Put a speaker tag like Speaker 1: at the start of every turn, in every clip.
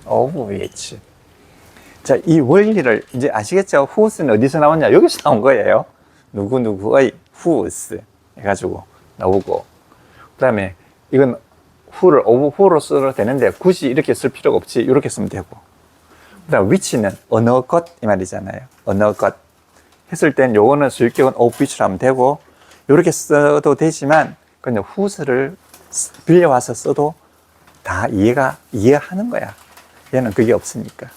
Speaker 1: of which. 자, 이 원리를 이제 아시겠죠? whose는 어디서 나왔냐? 여기서 나온 거예요. 누구누구의 whose 해가지고 나오고. 그 다음에 이건 who를 of who로 써도 되는데 굳이 이렇게 쓸 필요가 없지. 이렇게 쓰면 되고. 그 다음 which는 어느 것 이 말이잖아요. 어느 것 했을 땐 요거는 수익격은 of which로 하면 되고, 이렇게 써도 되지만 그냥 whose를 빌려와서 써도 다 이해하는 거야. 얘는 그게 없으니까.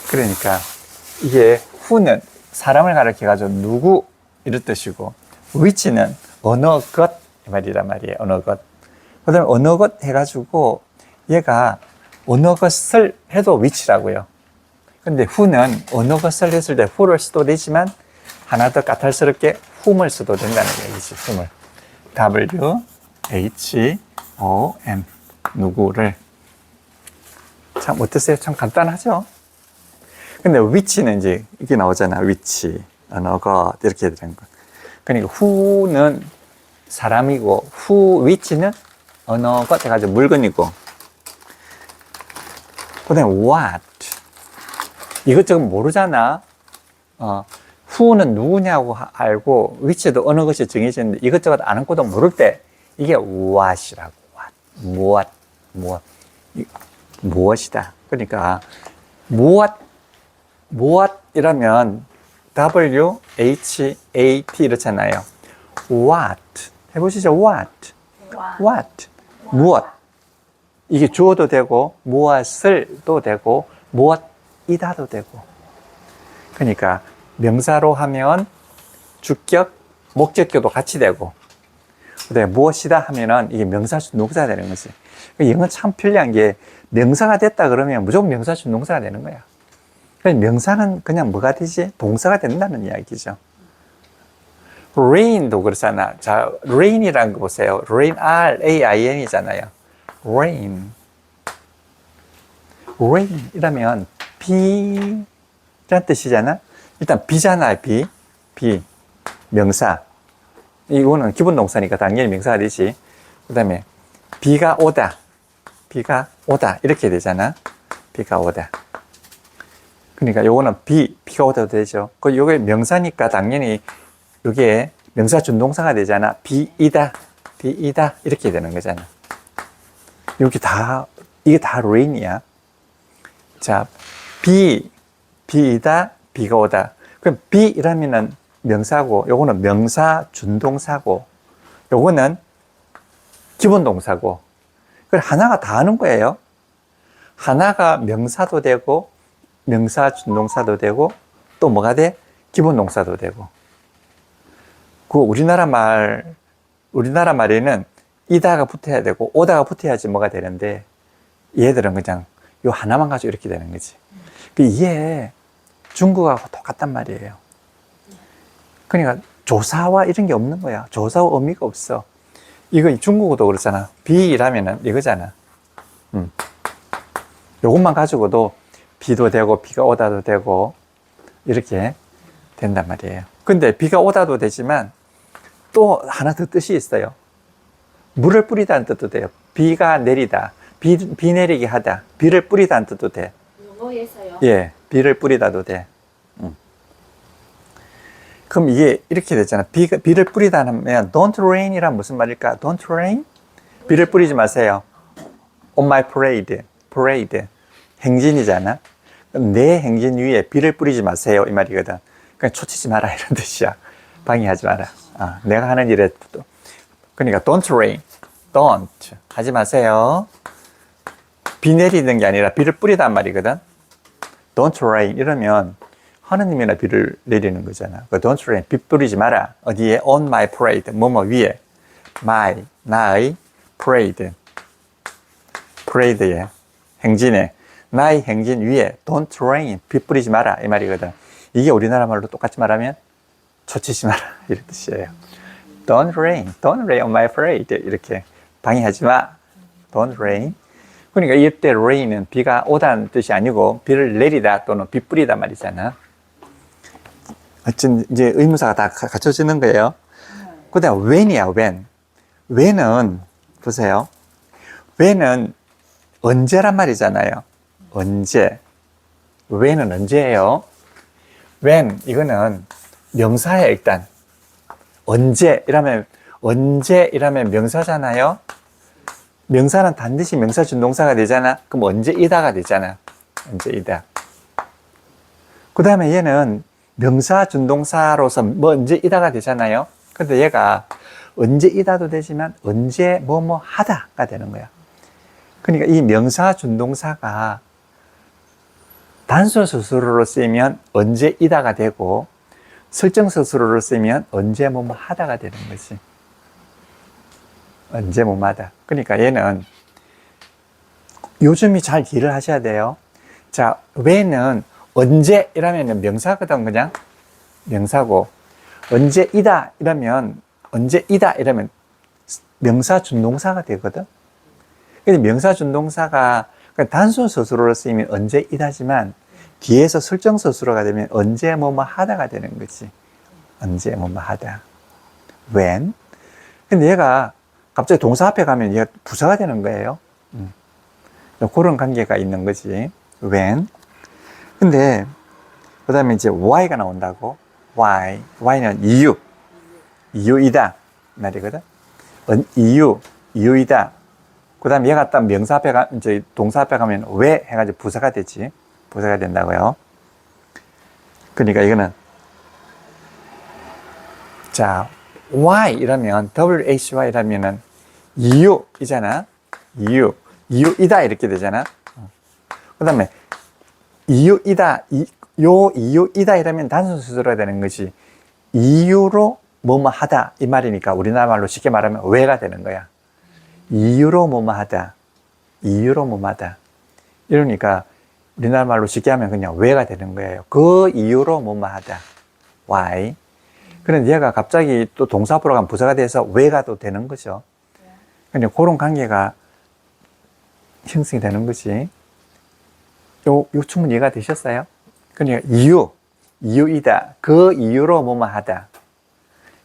Speaker 1: 그러니까 이게 who는 사람을 가리켜가지고 누구 이런 뜻이고, which는 어느 것 이 말이란 말이에요. 어느 것. 그 다음에 어느 것 해가지고 얘가 어느 것을 해도 which라고요. 근데 who는 어느 것을 했을 때 who를 써도 되지만 하나 더 까탈스럽게 whom을 써도 된다는 얘기지. whom을. W-H-O-M 누구를. 참 어떠세요? 참 간단하죠? 근데 which는 이제 이게 나오잖아. which, 어느 것 이렇게 되는 거. 그러니까 who는 사람이고 which는 어느 것 해가지고 물건이고, 그 다음에 what 이것저것 모르잖아. who는 누구냐고 알고 which도 어느 것이 정해졌는데 이것저것 아는 것도 모를 때 이게 what이라고. what. 무엇이다. 그러니까 무엇이라면 W-H-A-T 이렇잖아요. what 해보시죠. what 무엇. 이게 주어도 되고 무엇을도 되고 무엇이다도 되고. 그러니까 명사로 하면 주격, 목적격도 같이 되고, 그다음에 무엇이다 하면은 이게 명사순동사가 되는 거지. 영어 참 편리한 게 명사가 됐다 그러면 무조건 명사순동사가 되는 거야. 그래서 명사는 그냥 뭐가 되지? 동사가 된다는 이야기죠. rain도 그렇잖아. 자, rain이라는 거 보세요. rain, R-A-I-N이잖아요. rain 이라면 비라는 뜻이잖아. 일단 비잖아요. 비 명사. 이거는 기본 동사니까 당연히 명사가 되지. 그 다음에 비가 오다 이렇게 되잖아. 비가 오다. 그러니까 요거는 비가 오다도 되죠. 요게 명사니까 당연히 요게 명사 준동사가 되잖아. 비이다 이렇게 되는 거잖아. 이게 다 rain이야. 자, 비이다, 비가 오다. 그럼 비이라면은 명사고, 요거는 명사 준동사고, 요거는 기본 동사고. 그걸 하나가 다 하는 거예요. 하나가 명사도 되고, 명사 준동사도 되고, 또 뭐가 돼? 기본 동사도 되고. 그 우리나라 말에는 이다가 붙어야 되고, 오다가 붙어야지 뭐가 되는데, 얘들은 그냥 요 하나만 가지고 이렇게 되는 거지. 이게 중국하고 똑같단 말이에요. 그러니까 조사와 이런 게 없는 거야. 조사와 의미가 없어. 이거 중국어도 그렇잖아. 비라면은 이거잖아. 요것만 가지고도 비도 되고 비가 오다도 되고 이렇게 된단 말이에요. 근데 비가 오다도 되지만 또 하나 더 뜻이 있어요. 물을 뿌리다는 뜻도 돼요. 비가 내리다, 비 내리게 하다, 비를 뿌리다는 뜻도 돼.
Speaker 2: 영어에서요?
Speaker 1: 예, 비를 뿌리다도 돼. 그럼 이게 이렇게 되잖아. 비를 뿌리다 하면 don't rain이란 무슨 말일까? Don't rain? 비를 뿌리지 마세요. On my parade. 행진이잖아. 내 행진 위에 비를 뿌리지 마세요 이 말이거든. 그냥 초치지 마라 이런 뜻이야. 방해하지 마라. 내가 하는 일에 그러니까 don't rain. don't 하지 마세요. 비 내리는 게 아니라 비를 뿌리단 말이거든. don't rain 이러면 하느님이나 비를 내리는 거잖아. Don't rain, 비 뿌리지 마라. 어디에? On my parade, 뭐뭐 위에. my, 나의 parade에, 행진에, 나의 행진 위에 don't rain, 비 뿌리지 마라 이 말이거든. 이게 우리나라 말로 똑같이 말하면 초치지 마라 이런 뜻이에요. Don't rain on my parade 이렇게 방해하지 마. Don't rain. 그러니까 이때 rain은 비가 오다는 뜻이 아니고 비를 내리다 또는 비 뿌리다 말이잖아. 어쨌든 이제 의문사가 다 갖춰지는 거예요. 그 다음에 when이야, when. when은 보세요. when은 언제란 말이잖아요. 언제. when은 언제예요? when, 이거는 명사예요, 일단. 언제, 이라면 명사잖아요. 명사는 반드시 명사 준동사가 되잖아. 그럼 언제이다가 되잖아. 언제이다. 그 다음에 얘는 명사 준동사로서 언제이다가 되잖아요. 근데 얘가 언제이다도 되지만 언제 뭐뭐 하다가 되는 거야. 그러니까 이 명사 준동사가 단순 수수로로 쓰이면 언제이다가 되고 설정 수수로로 쓰이면 언제 뭐뭐 하다가 되는 거지. 언제 뭐뭐 하다. 그러니까 얘는 요즘이 잘 기를 하셔야 돼요. 자, when은 언제 이라면 명사거든. 그냥 명사고, 언제이다 이러면 명사 준동사가 되거든. 근데 명사 준동사가 단순 서술어로 쓰이면 언제이다지만 뒤에서 설정 서술어가 되면 언제 뭐뭐 하다가 되는 거지. 언제 뭐뭐 하다. when. 근데 얘가 갑자기 동사 앞에 가면 얘가 부사가 되는 거예요. 그런 관계가 있는 거지. when. 근데 그 다음에 이제 why가 나온다고. why는 이유이다 말이거든. 이유이다. 그 다음에 얘가 딱 명사 앞에 이제 동사 앞에 가면 왜 해가지고 부사가 되지. 부사가 된다고요. 그러니까 이거는 자, why 이러면 why 이라면은 이유이잖아. 이유이다 이렇게 되잖아. 그 다음에 이유이다 이러면 단순 수술어가 되는 것이 이유로 뭐뭐 하다 이 말이니까 우리나라 말로 쉽게 말하면 왜가 되는 거야. 이유로 뭐뭐 하다. 이유로 뭐뭐 하다. 이러니까 우리나라 말로 쉽게 하면 그냥 왜가 되는 거예요. 그 이유로 뭐뭐 하다. why. 그런데 얘가 갑자기 또 동사 앞으로 가면 부사가 돼서 왜가 또 되는 거죠. 그냥 그런 관계가 형성이 되는 거지. 요 충분히 이해가 되셨어요? 그러니까 이유이다. 그 이유로 뭐뭐 하다.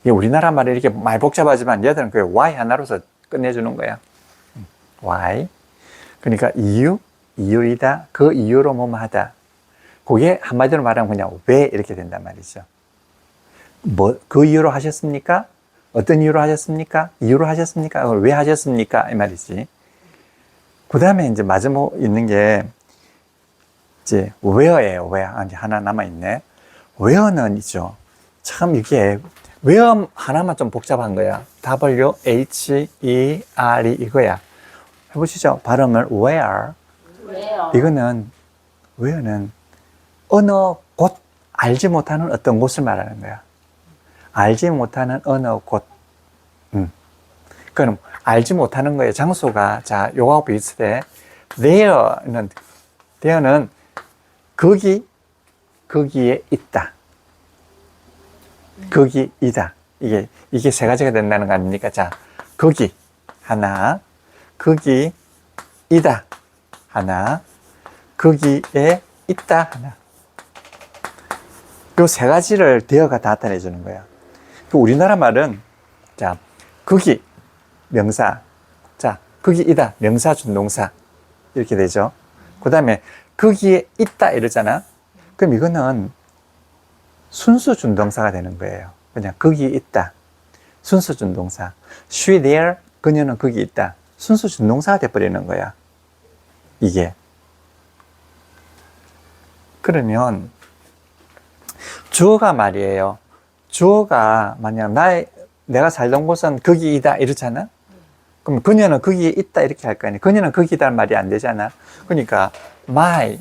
Speaker 1: 이게 우리나라 말이 이렇게 많이 복잡하지만 얘들은 그 why 하나로서 끝내주는 거야. why. 그러니까 이유이다. 그 이유로 뭐뭐 하다. 그게 한마디로 말하면 그냥 왜 이렇게 된단 말이죠. 그 이유로 하셨습니까? 어떤 이유로 하셨습니까? 이유로 하셨습니까? 왜 하셨습니까? 이 말이지. 그 다음에 이제 마지막 있는 게 이제 where예요. where. 하나 남아있네. where는 있죠. 참 이게 where 하나만 좀 복잡한 거야. W-H-E-R-E 이거야. 해보시죠. 발음을 where. 이거는 where는 어느 곳, 알지 못하는 어떤 곳을 말하는 거야. 알지 못하는 어느 곳. 그럼 알지 못하는 거예요. 장소가 자 요거하고 비슷해. there는 거기에 있다. 거기이다. 이게 세 가지가 된다는 거 아닙니까? 자, 거기 하나, 거기이다 하나, 거기에 있다 하나. 요 세 가지를 대어가 다 나타내 주는 거야. 우리나라 말은 자, 거기 명사, 자, 거기이다 명사 준동사 이렇게 되죠. 그 다음에 거기에 있다 이러잖아. 그럼 이거는 순수 준동사가 되는 거예요. 그냥 거기에 있다. 순수 준동사. She there, 그녀는 거기 있다. 순수 준동사가 돼버리는 거야. 이게. 그러면 주어가 말이에요. 주어가 만약 내가 살던 곳은 거기이다 이렇잖아. 그럼 그녀는 거기에 있다 이렇게 할 거 아니야. 그녀는 거기다 말이 안 되잖아. 그러니까 나의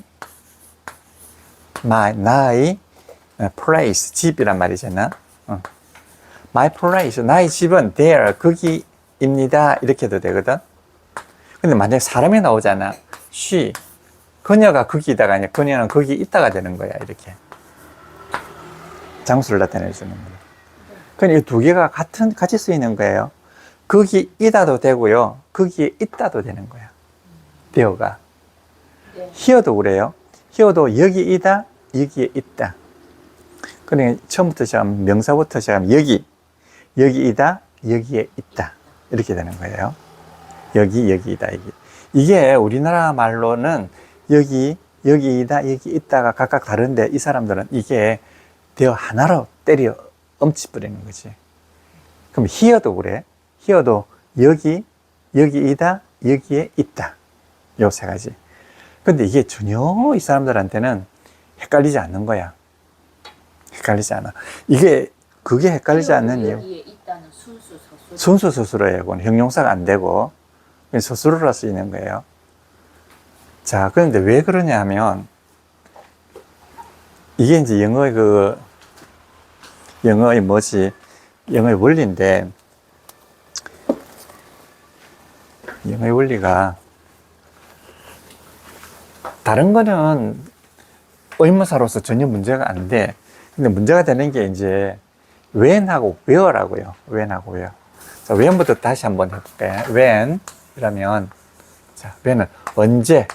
Speaker 1: place, 집이란 말이잖아. My place, 나의 집은 there, 거기입니다. 이렇게 해도 되거든. 근데 만약에 사람이 나오잖아. she, 그녀가 거기다가 아니야. 그녀는 거기 있다가 되는 거야. 이렇게. 장소를 나타내 주는 거야. 그러니까 이 두 개가 같이 쓰이는 거예요. 거기이다도 되고요. 거기에 있다도 되는 거야. 되어가. here도 그래요. here도 여기이다, 여기에 있다. 그러니까 처음부터 시작하면 명사부터 시작하면 여기이다, 여기에 있다. 이렇게 되는 거예요. 여기이다, 여기. 이게 우리나라 말로는 여기다, 여기 있다가 각각 다른데 이 사람들은 이게 대어 하나로 때려 엄치버리는 거지. 그럼 here도 그래. here도 여기이다, 여기에 있다. 요 세 가지. 근데 이게 전혀 이 사람들한테는 헷갈리지 않는 거야. 헷갈리지 않아. 그게 헷갈리지 않는 이유.
Speaker 2: 여기에 있다는 순수 서술.
Speaker 1: 순수 서술어예요. 그건 형용사가 안 되고 서술어라 쓰이는 거예요. 자, 그런데 왜 그러냐 하면 이게 이제 영어의 원리인데 영어의 원리가 다른 거는 의문사로서 전혀 문제가 안 돼. 근데 문제가 되는 게 이제 when하고 where라고요. when하고 where. 자, when부터 다시 한번 해볼게요. when 이라면 자, when은 언제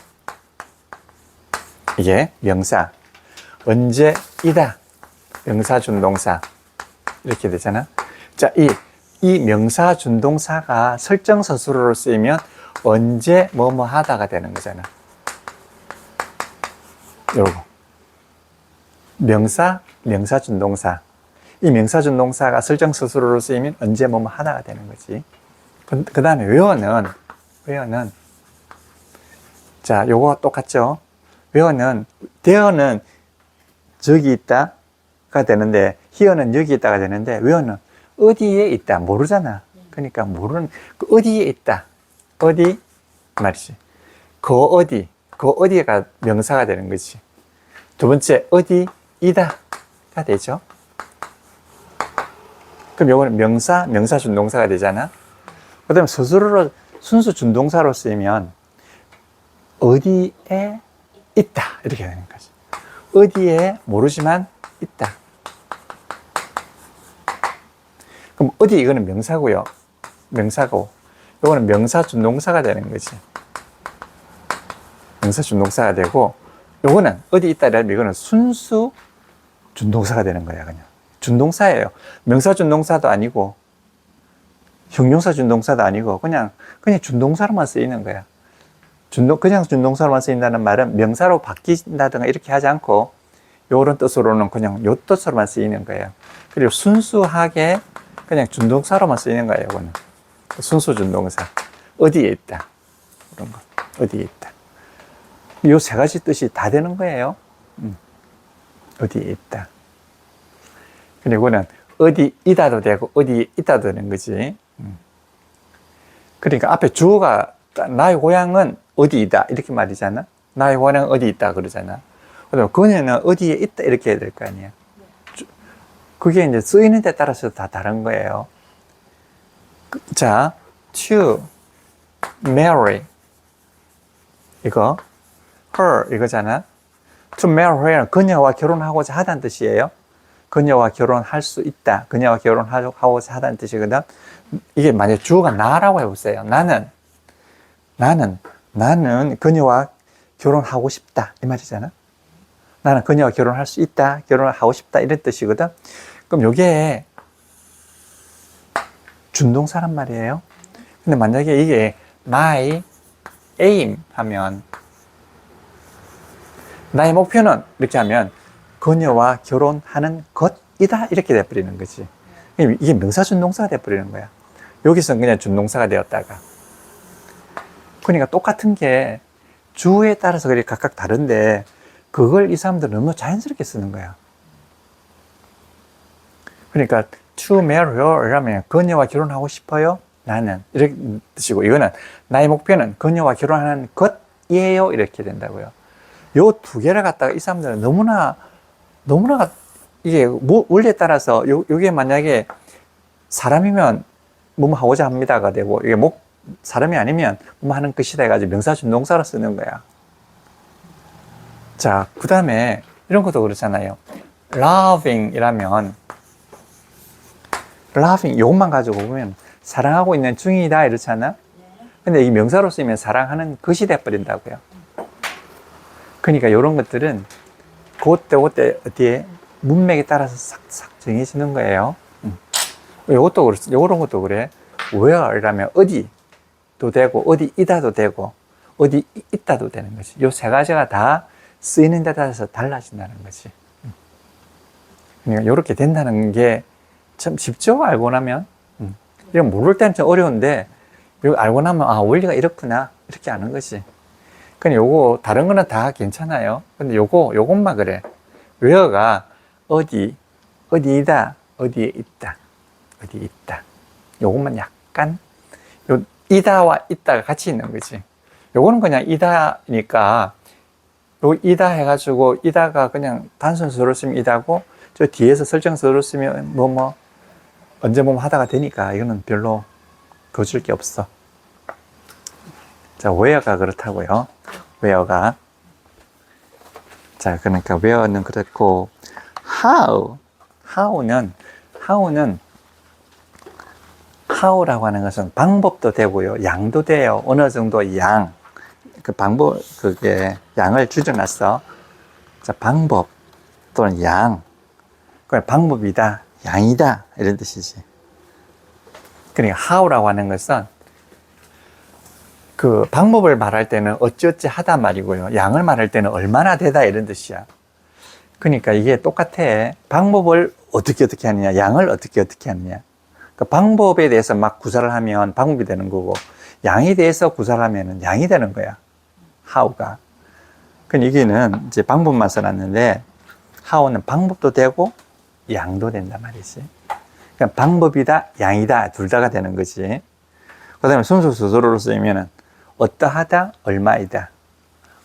Speaker 1: 이게 명사 언제이다 명사 준동사 이렇게 되잖아. 자, 이 명사 준동사가 설정 서술어로 쓰이면 언제 뭐뭐 하다가 되는 거잖아. 요거 명사 준동사 이 명사 준동사가 설정 서술어로 쓰이면 언제 뭐뭐 하다가 되는 거지. 그 다음에 where는 자, 요거 똑같죠. where는 there는 저기 있다가 되는데 here는 여기 있다가 되는데 where는 어디에 있다 모르잖아. 그러니까 모르는 그 어디에 있다 어디 말이지. 그 어디가 명사가 되는 거지. 두 번째 어디이다가 되죠. 그럼 요거는 명사 준동사가 되잖아. 그 다음에 서술어로 순수 준동사로 쓰이면 어디에 있다 이렇게 되는 거지. 어디에 모르지만 있다. 그럼 어디 이거는 명사고요. 명사고 이거는 명사 준동사가 되는 거지. 명사 준동사가 되고 요거는 어디 있다 이러면 이거는 순수 준동사가 되는 거야. 그냥 준동사예요. 명사 준동사도 아니고 형용사 준동사도 아니고 그냥 준동사로만 쓰이는 거야. 그냥 준동사로만 쓰인다는 말은 명사로 바뀐다든가 이렇게 하지 않고 요런 뜻으로는 그냥 요 뜻으로만 쓰이는 거예요. 그리고 순수하게 그냥 준동사로만 쓰이는 거예요. 이거는 순수 준동사. 어디에 있다. 그런 거. 어디에 있다. 요 세 가지 뜻이 다 되는 거예요. 어디에 있다. 그리고는 어디이다도 되고 어디에 있다도 되는 거지. 그러니까 앞에 주어가 나의 고향은 어디이다 이렇게 말이잖아. 나의 고향은 어디 있다 그러잖아. 그다음에 그녀는 어디에 있다 이렇게 해야 될 거 아니야. 그게 이제 쓰이는 데 따라서 다 다른 거예요. 자, to marry 이거 her 이거잖아. to marry her는 그녀와 결혼하고자 하다는 뜻이에요. 그녀와 결혼할 수 있다. 그녀와 결혼하고자 하다는 뜻이거든. 이게 만약에 주어가 나라고 해보세요. 나는 그녀와 결혼하고 싶다. 이 말이잖아. 나는 그녀와 결혼할 수 있다. 결혼하고 싶다. 이런 뜻이거든. 그럼 요게 준동사란 말이에요. 근데 만약에 이게 my aim 하면 나의 목표는 이렇게 하면 그녀와 결혼하는 것이다 이렇게 돼버리는 거지. 이게 명사 준동사가 돼버리는 거야. 여기서는 그냥 준동사가 되었다가. 그러니까 똑같은 게 주어에 따라서 그렇게 각각 다른데 그걸 이 사람들은 너무 자연스럽게 쓰는 거야. 그러니까 to marry her 이라면 그녀와 결혼하고 싶어요? 나는 이렇게 뜻이고 이거는 나의 목표는 그녀와 결혼하는 것이에요 이렇게 된다고요. 요 두 개를 갖다가 이 사람들은 너무나 이게 원리에 따라서 요게 만약에 사람이면 뭐뭐 하고자 합니다가 되고 이게 사람이 아니면 뭐 하는 것이다 해가지고 명사 준동사로 쓰는 거야. 자, 그 다음에 이런 것도 그렇잖아요. loving 이라면 loving 요것만 가지고 보면 사랑하고 있는 중이다 이렇잖아. 근데 이 명사로 쓰면 사랑하는 것이 돼버린다고요. 그러니까 이런 것들은 그때 어디에 문맥에 따라서 싹싹 정해지는 거예요. 요것도 그렇지. 요런 것도 그래. where 이라면 어디도 되고 어디이다도 되고 어디 있다도 되는 거지. 요 세 가지가 다 쓰이는 데 따라서 달라진다는 거지. 그러니까 이렇게 된다는 게 참 쉽죠? 알고 나면. 이건 모를 때는 좀 어려운데 이거 알고 나면 아, 원리가 이렇구나 이렇게 아는 거지. 근데 요거 다른 거는 다 괜찮아요. 근데 요것만 그래. where가 어디이다, 어디에 있다, 어디에 있다. 요것만 약간 요 이다와 있다가 같이 있는 거지. 요거는 그냥 이다니까 요 이다 해가지고 이다가 그냥 단순수로 쓰면 이다고 저 뒤에서 설정수로 쓰면 언제 하다가 되니까 이거는 별로 거줄 게 없어. 자, where가 그렇다고요. where가. 자, 그러니까 where는 그렇고 how라고 하는 것은 방법도 되고요. 양도 돼요. 어느 정도 양. 그 방법, 그게 양을 줄여놨어. 자, 방법 또는 양. 그걸 방법이다, 양이다 이런 뜻이지. 그러니까 how라고 하는 것은 그 방법을 말할 때는 어찌어찌 하다 말이고요. 양을 말할 때는 얼마나 되다 이런 뜻이야. 그러니까 이게 똑같아. 방법을 어떻게 하느냐, 양을 어떻게 하느냐. 그 방법에 대해서 막 구사를 하면 방법이 되는 거고, 양에 대해서 구사를 하면 양이 되는 거야. how가. 그럼 여기는 이제 방법만 써놨는데, how는 방법도 되고, 양도 된단 말이지. 그러니까 방법이다, 양이다, 둘 다가 되는 거지. 그 다음에 순수수소로 쓰면은, 어떠하다, 얼마이다.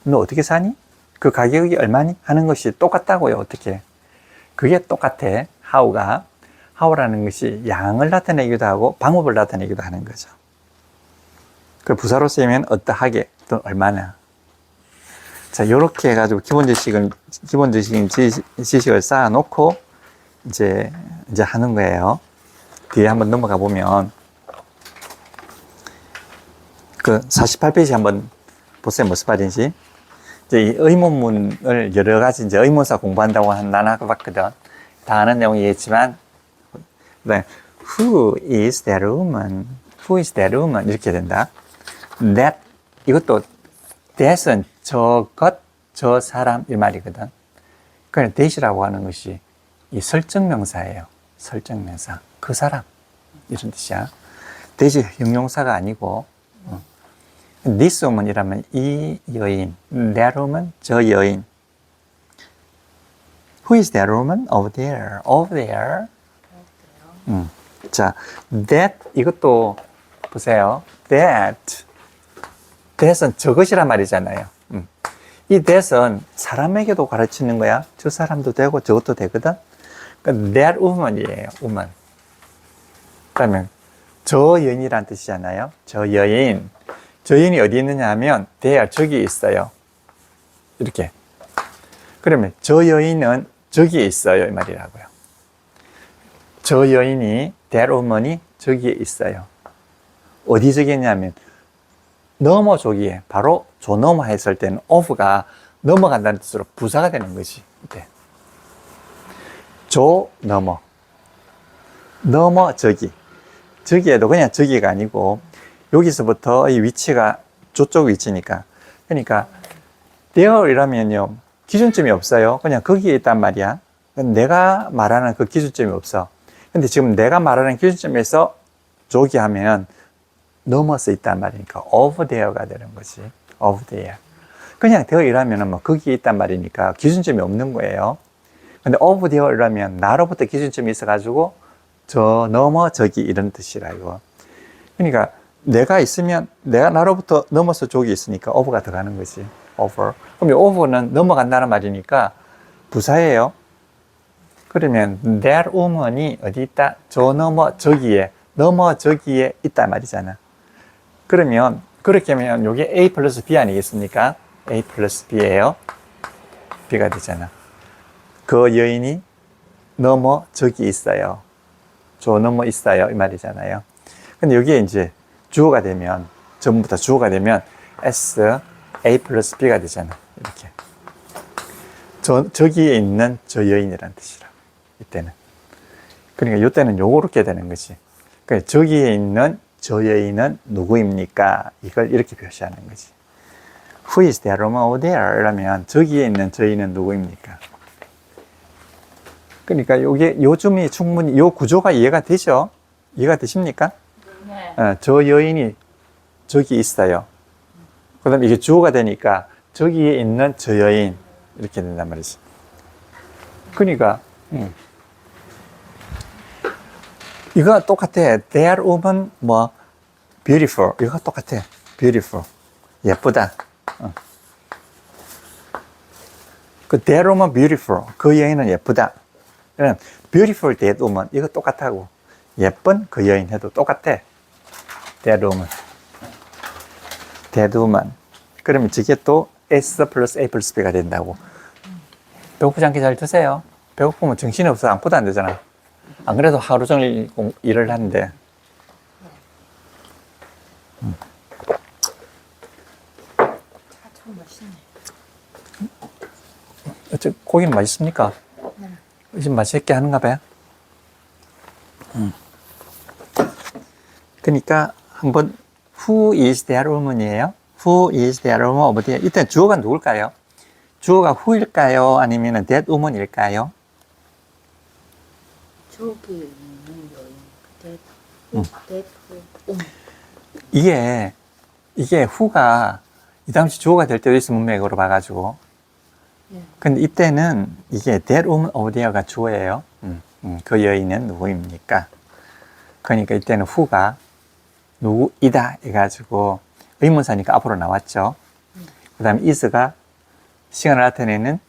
Speaker 1: 너 어떻게 사니? 그 가격이 얼마니? 하는 것이 똑같다고요. 어떻게? 그게 똑같아. how라는 것이 양을 나타내기도 하고 방법을 나타내기도 하는 거죠. 그 부사로 쓰면 어떠하게 또는 얼마나. 자, 이렇게 해가지고 기본적인 지식을 쌓아놓고 이제 하는 거예요. 뒤에 한번 넘어가 보면 그 48페이지 한번 보세요. 무슨 말인지. 이제 이 의문문을 여러 가지 이제 의문사 공부한다고 나눠봤거든. 다 아는 내용이겠지만, 네. Who is that woman? Who is that woman? 이렇게 된다. That, 이것도 that은 저것, 저 사람 이 말이거든. 그러니까 that이라고 하는 것이 이 설정명사예요. 설정명사. 그 사람 이런 뜻이야. that이 형용사가 아니고 This woman이라면 이 여인, that woman, 저 여인. Who is that woman? Over there, over there. 자, that 이것도 보세요. that은 저것이란 말이잖아요. 이 that은 사람에게도 가르치는 거야. 저 사람도 되고 저것도 되거든. 그러니까 that woman이에요. woman. 그러면 저 여인이란 뜻이잖아요. 저 여인. 저 여인이 어디 있느냐 하면 there, 저기 있어요. 이렇게. 그러면 저 여인은 저기에 있어요 이 말이라고요. 저 여인이 that woman이 저기에 있어요. 어디 저기에 있냐면 넘어 저기에, 바로 저 넘어 했을 때는 of가 넘어간다는 뜻으로 부사가 되는 거지. 이때. 저 넘어 저기. 저기에도 그냥 저기가 아니고 여기서부터 이 위치가 저쪽 위치니까. 그러니까 there이라면요 기준점이 없어요. 그냥 거기에 있단 말이야. 내가 말하는 그 기준점이 없어. 근데 지금 내가 말하는 기준점에서 저기 하면 넘어서 있단 말이니까 over there가 되는 거지. over there. 그냥 there이라면 뭐 거기에 있단 말이니까 기준점이 없는 거예요. 근데 over there이라면 나로부터 기준점이 있어가지고 저 넘어 저기 이런 뜻이라고. 그러니까 내가 있으면 내가 나로부터 넘어서 저기 있으니까 over가 들어가는 거지. over. 그럼 이 over는 넘어간다는 말이니까 부사예요. 그러면 that woman이 어디 있다? 저 넘어 저기에 있단 말이잖아. 그러면 그렇게 하면 이게 A 플러스 B 아니겠습니까? A 플러스 B예요. B가 되잖아. 그 여인이 넘어 저기 있어요. 저 넘어 있어요 이 말이잖아요. 근데 여기에 이제 주어가 되면, 전부 다 주어가 되면 S, A 플러스 B가 되잖아. 이렇게. 저기에 있는 저 여인이란 뜻이라. 이때는. 그러니까 이때는 요렇게 되는 거지. 그러니까 저기에 있는 저 여인은 누구입니까? 이걸 이렇게 표시하는 거지. Who is that woman over there? 이러면 저기에 있는 저희는 누구입니까? 그러니까 요게 요즘이 충분히 요 구조가 이해가 되죠? 이해가 되십니까?
Speaker 2: 네.
Speaker 1: 저 여인이 저기 있어요. 그 다음에 이게 주어가 되니까 저기에 있는 저 여인 이렇게 된단 말이지. 그러니까 이거 똑같아. That woman 뭐 beautiful 이거 똑같아. beautiful 예쁘다. 그 that woman beautiful 그 여인은 예쁘다. 그럼 beautiful that woman 이거 똑같다고. 예쁜 그 여인 해도 똑같아. that woman. that woman. 그러면 저게 또 S 플러스 A 플러스 B가 된다고. 배고프지 않게 잘 드세요. 배고프면 정신이 없어. 아무것도 안 되잖아. 안 그래도 하루 종일 일을 하는데.
Speaker 2: 참 맛있네.
Speaker 1: 어째 고기는 맛있습니까?
Speaker 2: 네.
Speaker 1: 지금 맛있게 하는가 봐요. 그러니까 한번 Who is that woman이에요? Who is that woman over there? 일단 주어가 누굴까요? 주어가 who일까요? 아니면 that woman일까요?
Speaker 2: 저기 있는 여인. 대프.
Speaker 1: 이게 who가 이 당시 주어가 될 때도 있어 문맥으로 봐가지고.
Speaker 2: 네.
Speaker 1: 근데 이때는 이게 that woman over there가 주어예요. 그 여인은 누구입니까? 그러니까 이때는 who가 누구이다 해가지고 의문사니까 앞으로 나왔죠. 그 다음에 is가 시간을 나타내는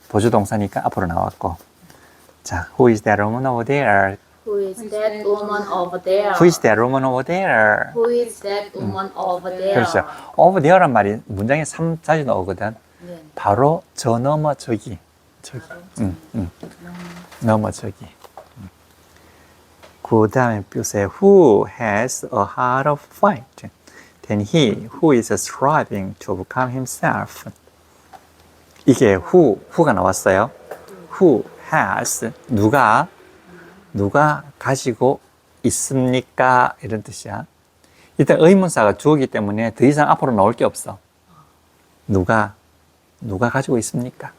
Speaker 1: 보조동사니까 앞으로 나왔고. 자, who is that woman over there?
Speaker 2: Who is that woman over there?
Speaker 1: Who is that woman over there?
Speaker 2: Who is that woman over there?
Speaker 1: 그렇죠. over there란 말이 문장에 3자주 나오거든.
Speaker 2: 네.
Speaker 1: 바로 저 너머 저기. 너머 저기. 그 다음에 뷰세 who has a heart of fight than he who is striving to overcome himself. 이게 who가 나왔어요. who has 누가 가지고 있습니까? 이런 뜻이야. 일단 의문사가 주어기 때문에 더 이상 앞으로 나올 게 없어. 누가 가지고 있습니까?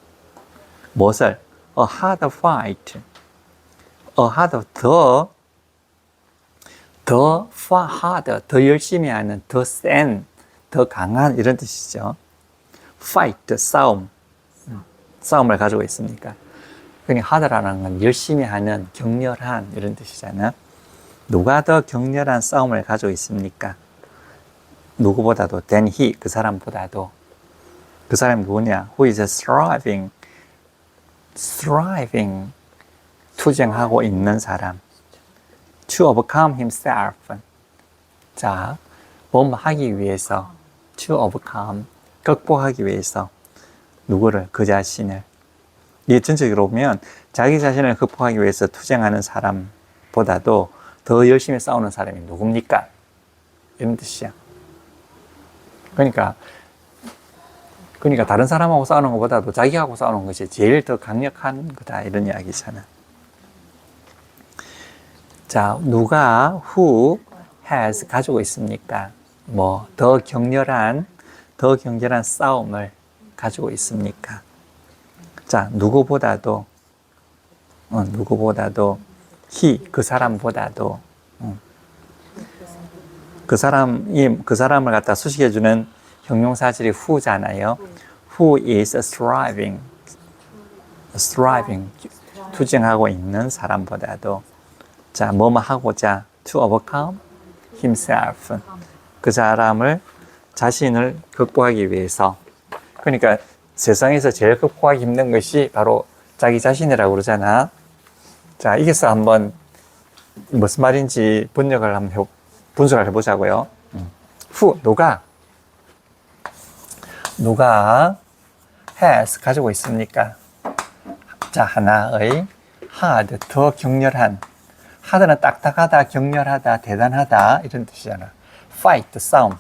Speaker 1: 무엇을? A hard fight. A hard 더 hard, 더 열심히 하는, 더 센, 더 강한 이런 뜻이죠. fight, 싸움을 가지고 있습니까? 그러니까 hard라는 건 열심히 하는, 격렬한 이런 뜻이잖아. 누가 더 격렬한 싸움을 가지고 있습니까? 누구보다도 than he, 그 사람보다도. 그 사람이 누구냐? Who is striving, 투쟁하고 있는 사람. To overcome himself. 자, 뭐 하기 위해서. To overcome. 극복하기 위해서. 누구를? 그 자신을. 이게 전체적으로 보면 자기 자신을 극복하기 위해서 투쟁하는 사람보다도 더 열심히 싸우는 사람이 누굽니까? 이런 뜻이야. 그러니까 다른 사람하고 싸우는 것보다도 자기하고 싸우는 것이 제일 더 강력한 거다. 이런 이야기잖아. 자, 누가 who has 가지고 있습니까? 뭐 더 격렬한 싸움을 가지고 있습니까? 자, 누구보다도 he 그 사람보다도 그 사람을 갖다 수식해 주는 형용사질이 who잖아요. Who is striving 투쟁하고 있는 사람보다도 자, 뭐뭐 하고자 to overcome himself 그 사람을 자신을 극복하기 위해서. 그러니까 세상에서 제일 극복하기 힘든 것이 바로 자기 자신이라고 그러잖아. 자, 이게서 한번 무슨 말인지 분석을 해보자고요. who 누가 has 가지고 있습니까? 자, 하나의 hard 더 격렬한. hard는 딱딱하다, 격렬하다, 대단하다 이런 뜻이잖아. fight 싸움.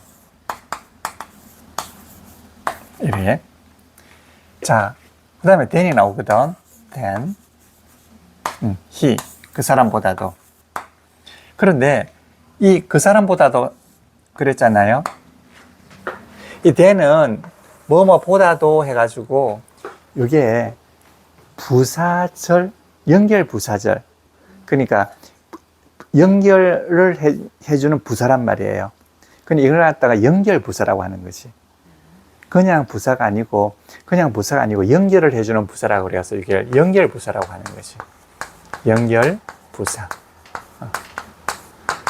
Speaker 1: 이래. 자, 그 다음에 than이 나오거든. than he 그 사람보다도. 그런데 이 그 사람보다도 그랬잖아요. 이 than은 뭐뭐보다도 해가지고 이게 부사절, 연결 부사절. 그러니까 연결을 해주는 부사란 말이에요. 근데 이걸 갖다가 연결 부사라고 하는 거지. 그냥 부사가 아니고 연결을 해주는 부사라고 그래서 이게 연결 부사라고 하는 거지. 연결 부사.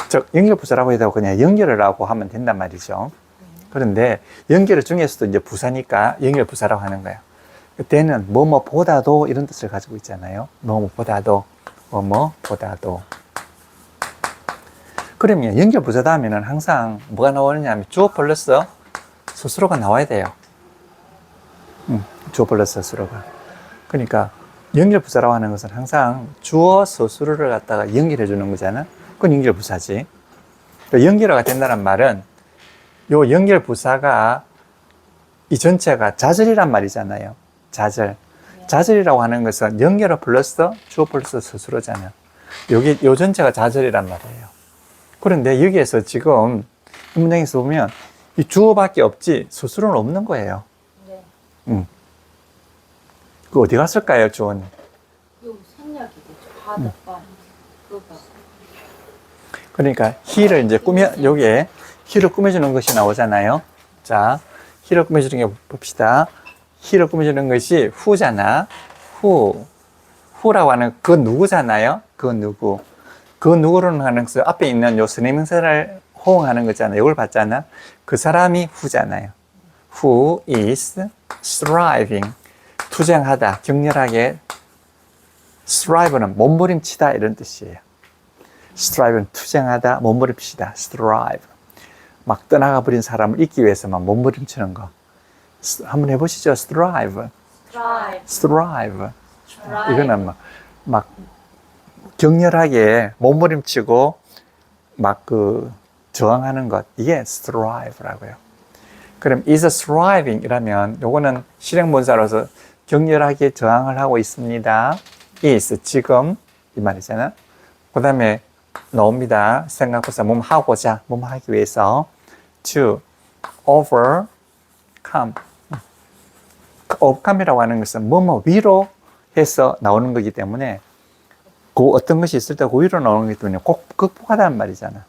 Speaker 1: 즉 연결 부사라고 해도 그냥 연결을 하고 하면 된단 말이죠. 그런데 연결 중에서도 이제 부사니까 연결 부사라고 하는 거예요. 그때는 뭐뭐보다도 이런 뜻을 가지고 있잖아요. 뭐뭐보다도. 그러면 연결 부사 다음에는 항상 뭐가 나오느냐 하면 주어 플러스 스스로가 나와야 돼요. 주어 플러스 스스로가. 그러니까 연결 부사라고 하는 것은 항상 주어 스스로를 갖다가 연결해 주는 거잖아. 그건 연결 부사지. 연결어가 된다는 말은 요 연결 부사가 이 전체가 자절이란 말이잖아요. 자절. 자절이라고 하는 것은 연결어 플러스 주어 플러스 스스로잖아. 요 전체가 자절이란 말이에요. 그런데 여기에서 지금 이 문장에서 보면 이 주어밖에 없지 스스로는 없는 거예요.
Speaker 2: 네.
Speaker 1: 그 어디 갔을까요, 주어는?
Speaker 2: 요 생략이겠죠. 바다가 그거가.
Speaker 1: 그러니까 he를 이제 여기에 he를 꾸며주는 것이 나오잖아요. 자, he를 꾸며주는 게 봅시다. he를 꾸며주는 것이 who잖아. who라고 하는 그 누구잖아요. 그 누구. 그 누구로는 하는 것은 앞에 있는 요 선행명사를 호응하는 거잖아요. 이걸 봤잖아. 그 사람이 who잖아요. who is striving. 투쟁하다, 격렬하게. strive는 몸부림치다 이런 뜻이에요. strive는 투쟁하다, 몸부림치다. strive. 막 떠나가 버린 사람을 잊기 위해서만 몸부림치는 거. 한번 해보시죠. strive. strive. 이거는 막 격렬하게 몸부림치고 막 저항하는 것. 이게 strive라고요. 그럼 is striving 이라면 요거는 실행문사로서 격렬하게 저항을 하고 있습니다. is 지금 이 말이잖아. 그 다음에 나옵니다. 생각보다 몸 하기 위해서 to overcome. overcome이라고 하는 것은 뭐뭐 위로 해서 나오는 거기 때문에 그 어떤 것이 있을 때 그 위로 나오는 거기 때문에 꼭 극복하다는 말이잖아.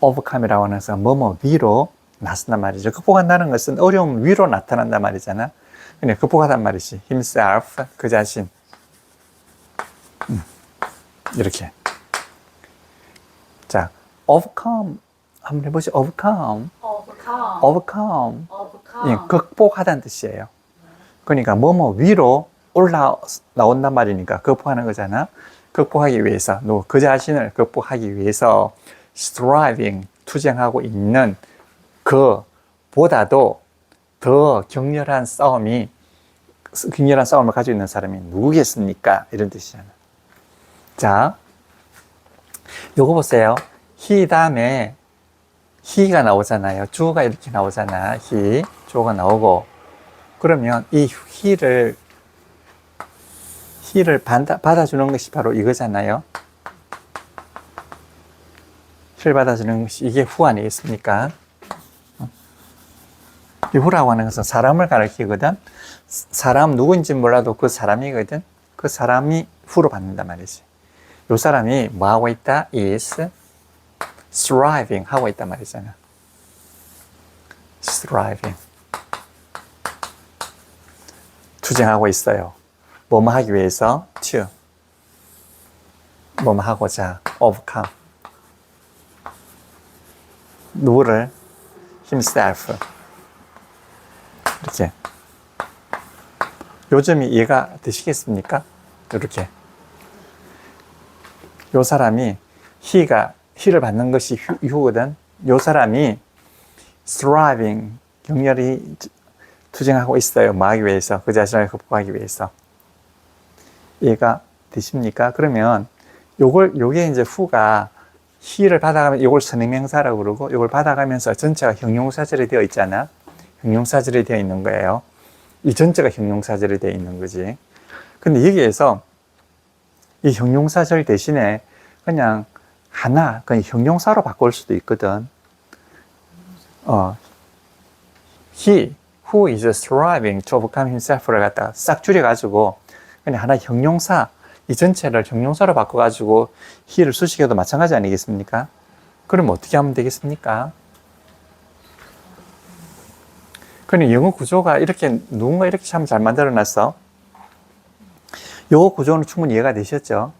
Speaker 1: overcome이라고 하는 것은 뭐뭐 위로 나선단 말이죠. 극복한다는 것은 어려움 위로 나타난단 말이잖아. 그냥 극복하단 말이지. himself, 그 자신. 이렇게. 자, overcome. 한번 해보시죠. overcome. 예, 극복하다는 뜻이에요. 그러니까 뭐뭐 위로 나온단 말이니까 극복하는 거잖아. 극복하기 위해서, 그 자신을 극복하기 위해서 striving, 투쟁하고 있는 보다도 더 격렬한 싸움을 가지고 있는 사람이 누구겠습니까? 이런 뜻이잖아. 자, 요거 보세요. he 다음에 he가 나오잖아요. 주어가 이렇게 나오잖아. he, 주어가 나오고. 그러면 이 he를 받아주는 것이 바로 이거잖아요. he를 받아주는 것이 이게 who 아니겠습니까? 이 who라고 하는 것은 사람을 가리키거든. 사람 누구인지 몰라도 그 사람이거든. 그 사람이 who로 받는단 말이지. 이 사람이 뭐 하고 있다? is striving 하고 있단 말이잖아. striving. 투쟁하고 있어요. 뭐뭐 하기 위해서 to. 뭐뭐 하고자 overcome. 누구를? himself. 이렇게. 요점이 이해가 되시겠습니까? 이렇게. 요 사람이 he를 받는 것이 who거든. 요 사람이 striving, 격렬히 투쟁하고 있어요. 뭐 하기 위해서, 그 자신을 극복하기 위해서. 이해가 되십니까? 그러면 요게 이제 who가 he를 받아가면 이걸 선행명사라고 그러고, 이걸 받아가면서 전체가 형용사절이 되어 있잖아. 형용사절이 되어 있는 거예요. 이 전체가 형용사절이 되어 있는 거지. 근데 여기에서 이 형용사절 대신에 그냥 형용사로 바꿀 수도 있거든. he who is striving to overcome himself를 갖다가 싹 줄여가지고 그냥 하나 형용사, 이 전체를 형용사로 바꿔가지고 he를 수식해도 마찬가지 아니겠습니까? 그럼 어떻게 하면 되겠습니까? 그러니 영어 구조가 이렇게 누군가 이렇게 참 잘 만들어 놨어. 요 구조는 충분히 이해가 되셨죠?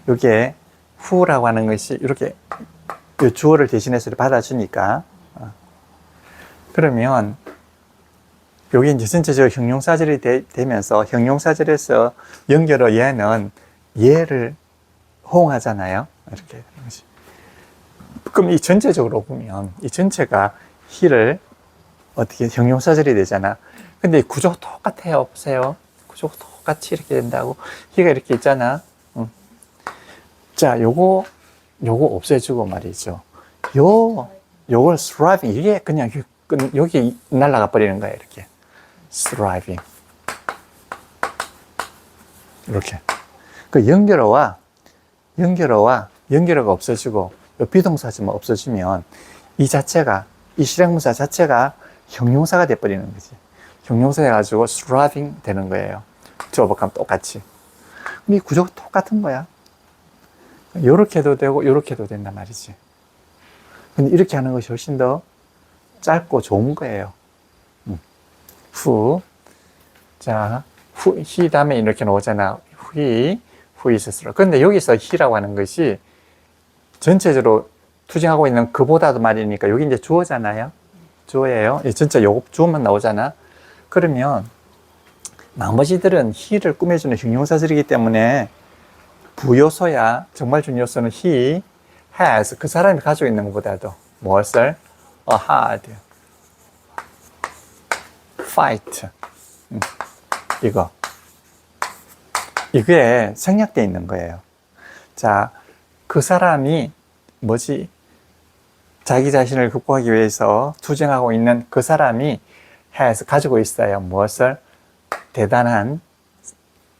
Speaker 1: 요게 who라고 하는 것이 이렇게 요 주어를 대신해서 받아주니까. 그러면 요게 이제 전체적으로 형용사절이 되면서 형용사절에서 연결어 얘는 얘를 호응하잖아요. 이렇게 되는 것이. 그럼 이 전체적으로 보면 이 전체가 he를 어떻게 형용사절이 되잖아. 근데 이 구조가 똑같아요. 보세요. 구조가 똑같이 이렇게 된다고. he가 이렇게 있잖아. 자, 요거 없애주고 말이죠. 요걸 striving, 이게 그냥 여기 날아가 버리는 거야, 이렇게. striving. 이렇게. 그 연결어가 없어지고, 요 비동사지만 없어지면, 이 실행문사 자체가 형용사가 돼버리는 거지. 형용사 해가지고 striving 되는 거예요. to overcome 똑같이. 이 구조가 똑같은 거야. 요렇게도 되고 요렇게도 된단 말이지. 근데 이렇게 하는 것이 훨씬 더 짧고 좋은 거예요. who. 자, he 다음에 이렇게 나오잖아. who is strong. 근데 여기서 he라고 하는 것이 전체적으로 투쟁하고 있는 그보다도 말이니까 여기 이제 주어잖아요. 주어예요. 전체 요거 주어만 나오잖아. 그러면 나머지들은 he를 꾸며주는 형용사들이기 때문에 부요소야. 정말 중요한 요소는 he has, 그 사람이 가지고 있는 것보다도 무엇을? a hard fight. 이게 생략되어 있는 거예요. 자, 그 사람이 자기 자신을 극복하기 위해서 투쟁하고 있는 그 사람이 has, 가지고 있어요. 무엇을? 대단한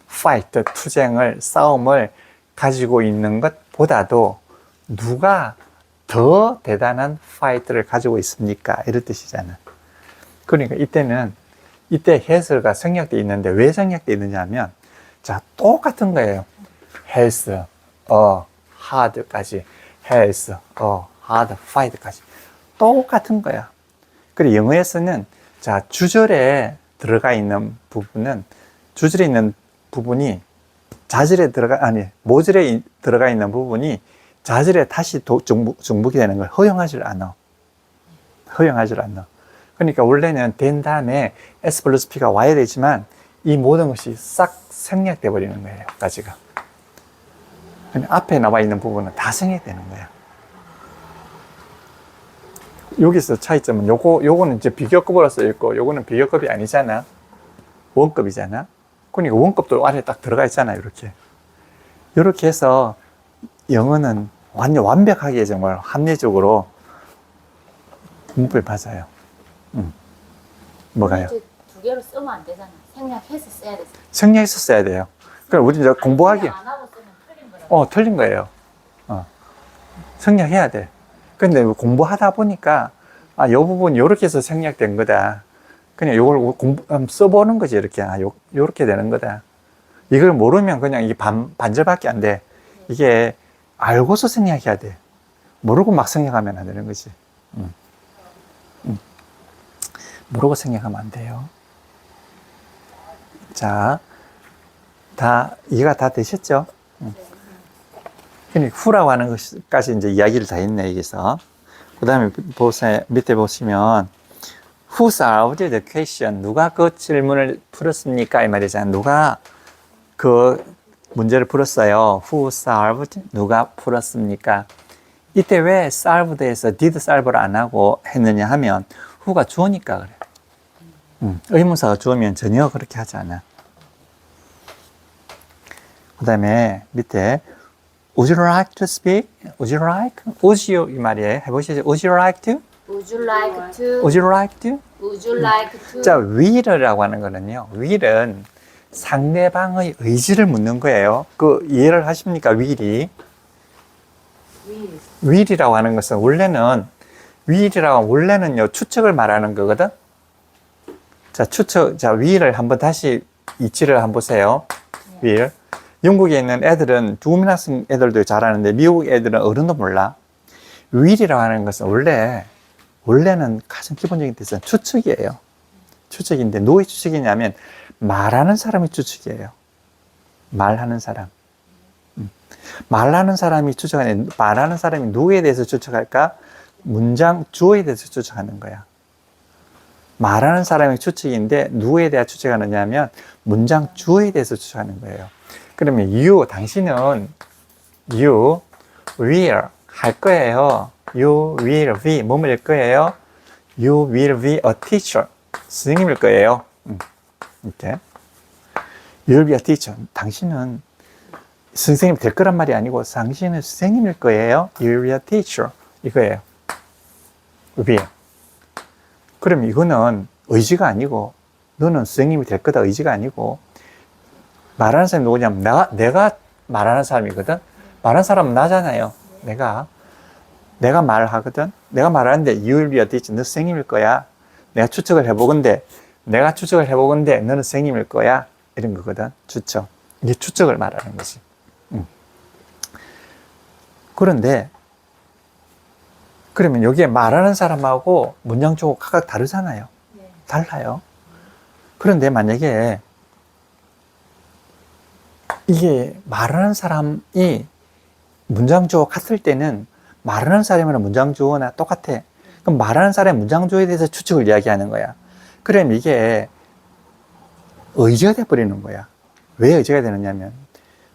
Speaker 1: fight, 투쟁을, 싸움을 가지고 있는 것보다도 누가 더 대단한 fight를 가지고 있습니까? 이런 뜻이잖아. 그러니까 이때 has가 생략되어 있는데 왜 생략되어 있느냐 하면, 자, 똑같은 거예요. has a hard까지, has a hard fight까지. 똑같은 거야. 그리고 영어에서는, 자, 주절에 들어가 있는 부분이 모절에 들어가 있는 부분이 자절에 다시 중복이 되는 걸 허용하지 않아. 그러니까 원래는 된 다음에 S 플러스 P가 와야 되지만 이 모든 것이 싹 생략돼 버리는 거예요. 까지가. 앞에 나와 있는 부분은 다 생략되는 거야. 여기서 차이점은 요거는 이제 비교급으로 써 있고 요거는 비교급이 아니잖아. 원급이잖아. 그러니까 원급도 아래에 딱 들어가 있잖아. 이렇게 해서 영어는 완전 완벽하게 정말 합리적으로 문법을 맞아요. 뭐가요?
Speaker 2: 두 개로 쓰면 안 되잖아. 생략해서 써야 돼.
Speaker 1: 생략해서 써야 돼요. 그럼 우리 이제 공부하기.
Speaker 2: 안 하고 쓰면 틀린 거라고.
Speaker 1: 틀린 거예요. 생략해야 돼. 근데 공부하다 보니까, 이 부분 요렇게 해서 생략된 거다. 그냥 요걸 써보는 거지, 이렇게. 요렇게 되는 거다. 이걸 모르면 그냥 이게 반절밖에 안 돼. 이게 알고서 생략해야 돼. 모르고 막 생략하면 안 되는 거지. 모르고 생략하면 안 돼요. 자, 이해가 다 되셨죠? 그러니까 후라고 하는 것까지 이제 이야기를 다 했네, 여기서. 그 다음에 밑에 보시면, Who solved the question? 누가 그 질문을 풀었습니까? 이 말이잖아요. 누가 그 문제를 풀었어요? Who solved? 누가 풀었습니까? 이때 왜 solved에서 did solve를 안 하고 했느냐 하면, who가 주어니까 그래. 의문사가 주어면 전혀 그렇게 하지 않아. 그 다음에 밑에 Would you like to speak? Would you like? Would you 이 말이에요. 해보시죠. Would you like to?
Speaker 2: Would you like to?
Speaker 1: Would you like to?
Speaker 2: Would you like to?
Speaker 1: 자, will이라고 하는 거는요. will은 상대방의 의지를 묻는 거예요. 그 이해를 하십니까? will이. will이라고 하는 것은 원래는요 추측을 말하는 거거든. 자, 추측, 자, will을 한번 다시 이치를 한번 보세요. will. 영국에 있는 애들은 중고등학생 애들도 잘하는데 미국 애들은 어른도 몰라. will이라고 하는 것은 원래는 가장 기본적인 뜻은 추측이에요. 추측인데 누구의 추측이냐면 말하는 사람의 추측이에요. 말하는 사람. 말하는 사람이 추측하는, 말하는 사람이 누구에 대해서 추측할까? 문장 주어에 대해서 추측하는 거야. 말하는 사람의 추측인데 누구에 대해 추측하느냐 하면 문장 주어에 대해서 추측하는 거예요. 그러면 you, 당신은 you will 할 거예요. You will be 뭐뭐일 거예요. You will be a teacher. 선생님일 거예요. 이렇게. You will be a teacher. 당신은 선생님 될 거란 말이 아니고 당신은 선생님일 거예요. You will be a teacher. 이거예요. will. 그럼 이거는 의지가 아니고 너는 선생님이 될 거다 의지가 아니고 말하는 사람이 누구냐면 내가 말하는 사람이거든. 말하는 사람은 나잖아요. 내가 말하거든. 내가 말하는데 you will be a teacher. 너 선생님일 거야. 내가 추측을 해보건데 너는 선생님일 거야. 이런 거거든. 추측. 이게 추측을 말하는 거지. 그런데 그러면 여기에 말하는 사람하고 문장 주어가 각각 다르잖아요.
Speaker 2: 네.
Speaker 1: 달라요. 그런데 만약에 이게 말하는 사람이 문장 주어 같을 때는 말하는 사람이랑 문장 주어나 똑같아. 그럼 말하는 사람의 문장 주어에 대해서 추측을 이야기하는 거야. 그럼 이게 의지가 돼버리는 거야. 왜 의지가 되느냐면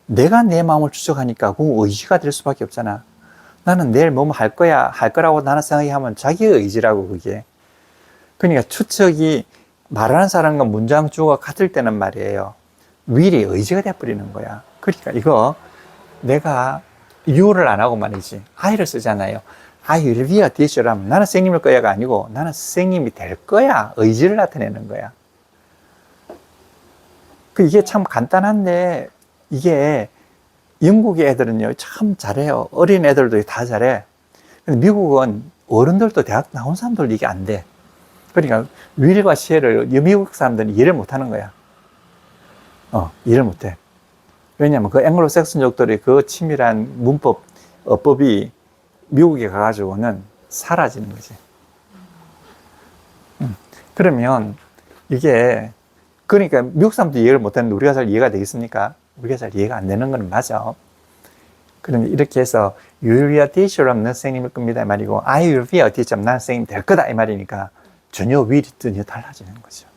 Speaker 1: 내가 내 마음을 추측하니까 그 의지가 될 수밖에 없잖아. 나는 내일 뭐뭐 할 거라고 나는 생각하면 자기의 의지라고 그게. 그러니까 추측이 말하는 사람과 문장 주어가 같을 때는 말이에요. will이 의지가 돼버리는 거야. 그러니까 이거 내가 you를 안 하고 말이지. I를 쓰잖아요. I will be a teacher 하면 나는 선생님일 거야가 아니고 나는 선생님이 될 거야. 의지를 나타내는 거야. 이게 참 간단한데 이게 영국의 애들은요 참 잘해요. 어린 애들도 다 잘해. 근데 미국은 어른들도 대학 나온 사람들도 이게 안 돼. 그러니까 will과 shall을 미국 사람들은 이해를 못 하는 거야. 이해를 못 해. 왜냐면 그 앵글로색슨족들의 그 치밀한 문법, 어법이 미국에 가가지고는 사라지는 거지. 그러면 이게 그러니까 미국 사람도 이해를 못하는데 우리가 잘 이해가 되겠습니까? 우리가 잘 이해가 안 되는 건 맞아. 그런데 이렇게 해서 You will be a teacher 하면 너 선생님일 겁니다 이 말이고 I will be a teacher 하면 난 선생님 될 거다 이 말이니까 전혀 will이 전혀 달라지는 거죠.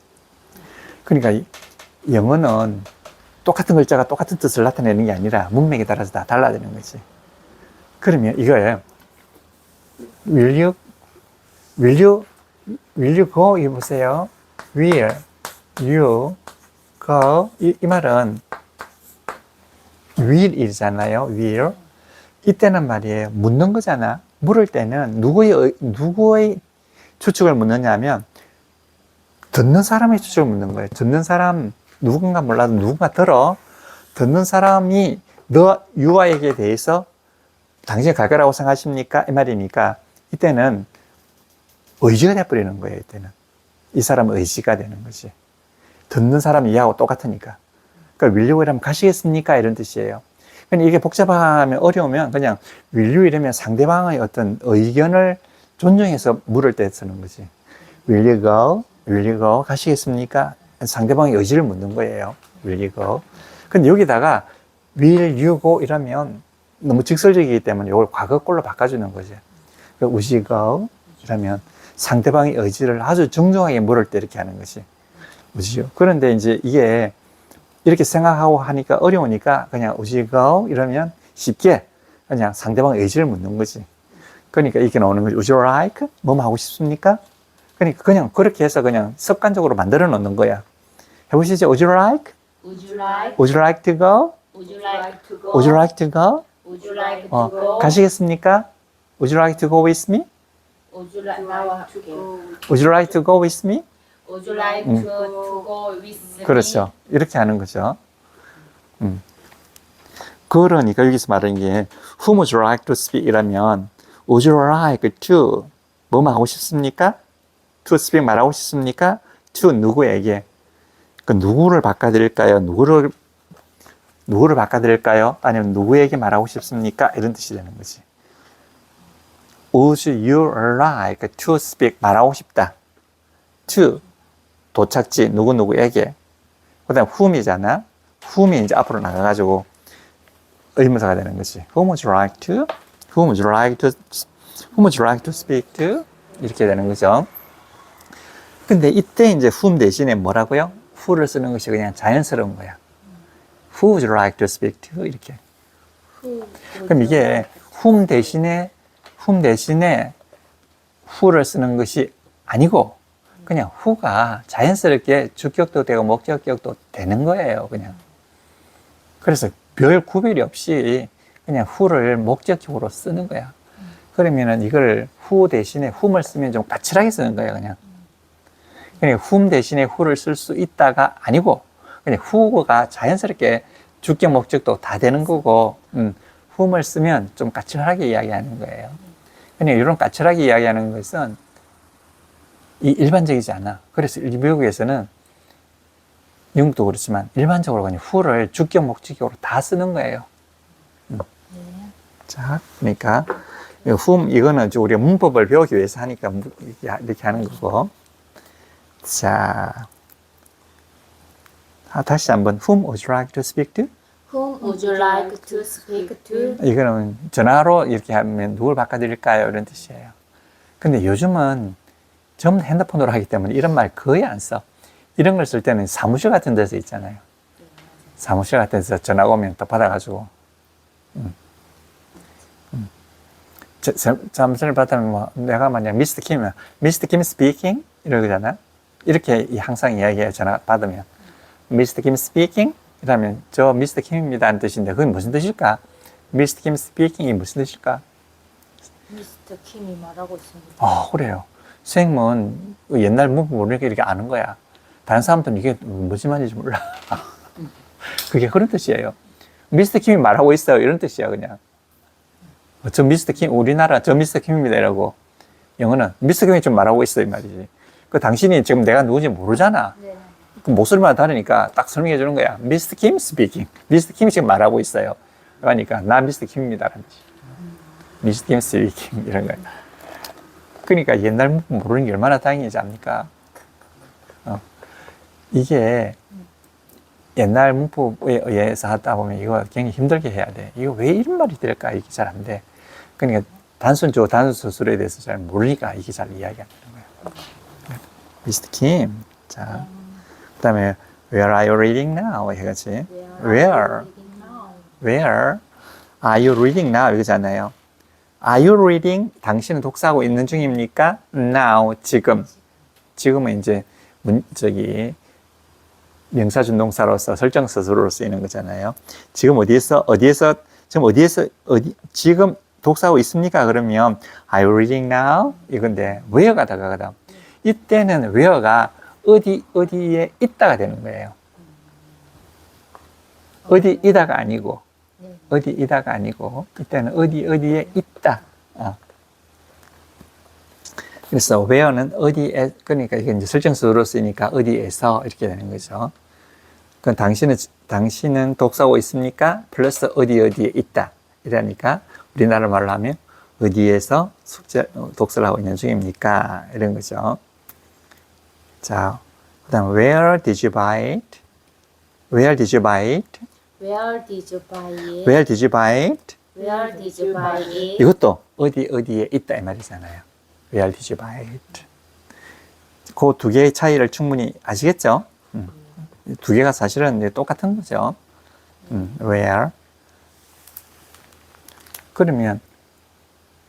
Speaker 1: 그러니까 영어는 똑같은 글자가 똑같은 뜻을 나타내는 게 아니라 문맥에 따라서 다 달라지는 거지. 그러면 이거예요. Will you go? 이 보세요. Will you go? 이 말은 will이잖아요. will. 이때는 말이에요. 묻는 거잖아. 물을 때는 누구의 추측을 묻느냐 하면 듣는 사람의 추측을 묻는 거예요. 듣는 사람 누군가 몰라도 누군가 듣는 사람이 너 유아에게 대해서 당신이 갈 거라고 생각하십니까? 이 말이니까 이때는 의지가 돼버리는 거예요. 이때는 이 사람의 의지가 되는 거지. 듣는 사람 이해하고 똑같으니까. 그러니까 will you 이러면 가시겠습니까? 이런 뜻이에요. 근데 이게 복잡하면 어려우면 그냥 will you 이러면 상대방의 어떤 의견을 존중해서 물을 때 쓰는 거지. Will you go? Will you go? 가시겠습니까? 상대방의 의지를 묻는 거예요. Will you go? 근데 여기다가 will you go 이러면 너무 직설적이기 때문에 이걸 과거꼴로 바꿔주는 거죠. Would you go? 이러면 상대방의 의지를 아주 정중하게 물을 때 이렇게 하는 것이. Would you? 그런데 이제 이게 이렇게 생각하고 하니까 어려우니까 그냥 Would you go? 이러면 쉽게 그냥 상대방의 의지를 묻는 거지. 그러니까 이렇게 나오는 거지. Would you like? 뭐 하고 싶습니까? 그러니까 그냥 그렇게 해서 그냥 습관적으로 만들어 놓는 거야. 해보시죠. Would you like?
Speaker 2: Would you like?
Speaker 1: Would you like to go?
Speaker 2: Would you like to go?
Speaker 1: Would you like to go?
Speaker 2: Would you like to go?
Speaker 1: 가시겠습니까? Would you like to go with me?
Speaker 2: Would you like to go?
Speaker 1: Would you like to go with me?
Speaker 2: Would you like to go with me?
Speaker 1: 그렇죠. 이렇게 하는 거죠. 그러니까 여기서 말하는 게 Whom would you like to speak? 이라면 Would you like to 뭐만 하고 싶습니까? To speak 말하고 싶습니까? to 누구에게. 그 누구를 바꿔드릴까요? 누구를 바꿔드릴까요? 아니면 누구에게 말하고 싶습니까? 이런 뜻이 되는 거지. Would you like to speak? 말하고 싶다. to 도착지 누구에게. 그 다음 whom이잖아. whom이 이제 앞으로 나가가지고 의문사가 되는 거지. Whom would you like to? Whom would you like to? Whom would you like to speak to? 이렇게 되는 거죠. 근데 이때 이제 whom 대신에 뭐라고요? who를 쓰는 것이 그냥 자연스러운 거야. Who would you like to speak to? 이렇게. 그럼 이게 whom 대신에 who를 쓰는 것이 아니고 그냥 who가 자연스럽게 주격도 되고 목적격도 되는 거예요. 그냥. 그래서 별 구별이 없이 그냥 who를 목적격으로 쓰는 거야. 그러면은 이걸 who 대신에 whom을 쓰면 좀 까칠하게 쓰는 거예요. 그냥. 그러니까 whom 대신에 who를 쓸 수 있다가 아니고 그냥 who가 자연스럽게 주격 목적도 다 되는 거고 whom을 쓰면 좀 까칠하게 이야기하는 거예요. 그냥 이런 까칠하게 이야기하는 것은 일반적이지 않아. 그래서 미국에서는 영국도 그렇지만 일반적으로 그냥 who를 주격 목적격으로 다 쓰는 거예요. 자, 그러니까 whom 이거는 우리가 문법을 배우기 위해서 하니까 이렇게 하는 거고. 자, 다시 한번 whom would you like to speak to?
Speaker 2: Whom would you like to speak to?
Speaker 1: 이거는 전화로 이렇게 하면 누굴 바꿔드릴까요? 이런 뜻이에요. 근데 요즘은 전부 핸드폰으로 하기 때문에 이런 말 거의 안 써. 이런 걸 쓸 때는 사무실 같은 데서 있잖아요. 사무실 같은 데서 전화 오면 또 받아가지고. 사무실 받으면 뭐 내가 만약 미스터 킴이면 미스터 킴 스피킹? 이러잖아. 이렇게 항상 이야기해요. 전화 받으면. 미스터 킴 스피킹? 이러면 저 미스터 킴입니다 하는 뜻인데 그게 무슨 뜻일까? 미스터 킴 스피킹이 무슨 뜻일까?
Speaker 2: 미스터 킴이 말하고 있습니다.
Speaker 1: 그래요. 선생님은 옛날 문법 모르니까 이렇게 아는 거야. 다른 사람들은 이게 무슨 말인지 몰라. 그게 그런 뜻이에요. 미스터 킴이 말하고 있어요. 이런 뜻이야, 그냥. 저 미스터 킴, 우리나라 저 미스터 킴입니다. 이라고. 영어는 미스터 킴이 좀 말하고 있어. 이 말이지. 당신이 지금 내가 누군지 모르잖아.
Speaker 2: 네.
Speaker 1: 그 목소리만 다르니까 딱 설명해 주는 거야. 미스터 킴 스피킹. 미스터 킴이 지금 말하고 있어요. 그러니까 나 미스터 킴입니다. 라는 뜻이. 미스터 킴 스피킹. 이런 거야. 그러니까 옛날 문법 모르는 게 얼마나 다행이지 않습니까? 이게 옛날 문법에 의해서 하다 보면 이거 굉장히 힘들게 해야 돼. 이거 왜 이런 말이 될까? 이게 잘 안 돼. 그러니까 단순조, 단순수술에 대해서 잘 모르니까 이게 잘 이야기 안 되는 거야. 미스터 킴. 자, 그 다음에 Where are you reading now? 해가지. Where are you reading now? 이거잖아요. Are you reading? 당신은 독서하고 있는 중입니까? Now, 지금. 지금은 이제 명사준동사로서 설정서술로 쓰이는 거잖아요. 지금 지금 독서하고 있습니까? 그러면 Are you reading now? 이건데 where가 다가가다. 이때는 where가 어디에 있다가 되는 거예요. 어디이다가 아니고 어디이다가 아니고 이때는 어디에 있다. 그래서 where는 어디에, 그러니까 이게 이제 설정수로 쓰이니까 어디에서 이렇게 되는 거죠. 그럼 당신은 독서하고 있습니까? 플러스 어디에 있다. 이러니까 우리나라 말로 하면 어디에서 독서를 하고 있는 중입니까? 이런 거죠. 자, 그 다음 where did you buy it? Where did you buy it?
Speaker 2: Where did you buy it?
Speaker 1: Where did you buy it?
Speaker 2: Where did you buy it?
Speaker 1: 이것도 어디에 있다 이 말이잖아요. Where did you buy it? 그 두 개의 차이를 충분히 아시겠죠? 두 개가 사실은 똑같은 거죠. Where? 그러면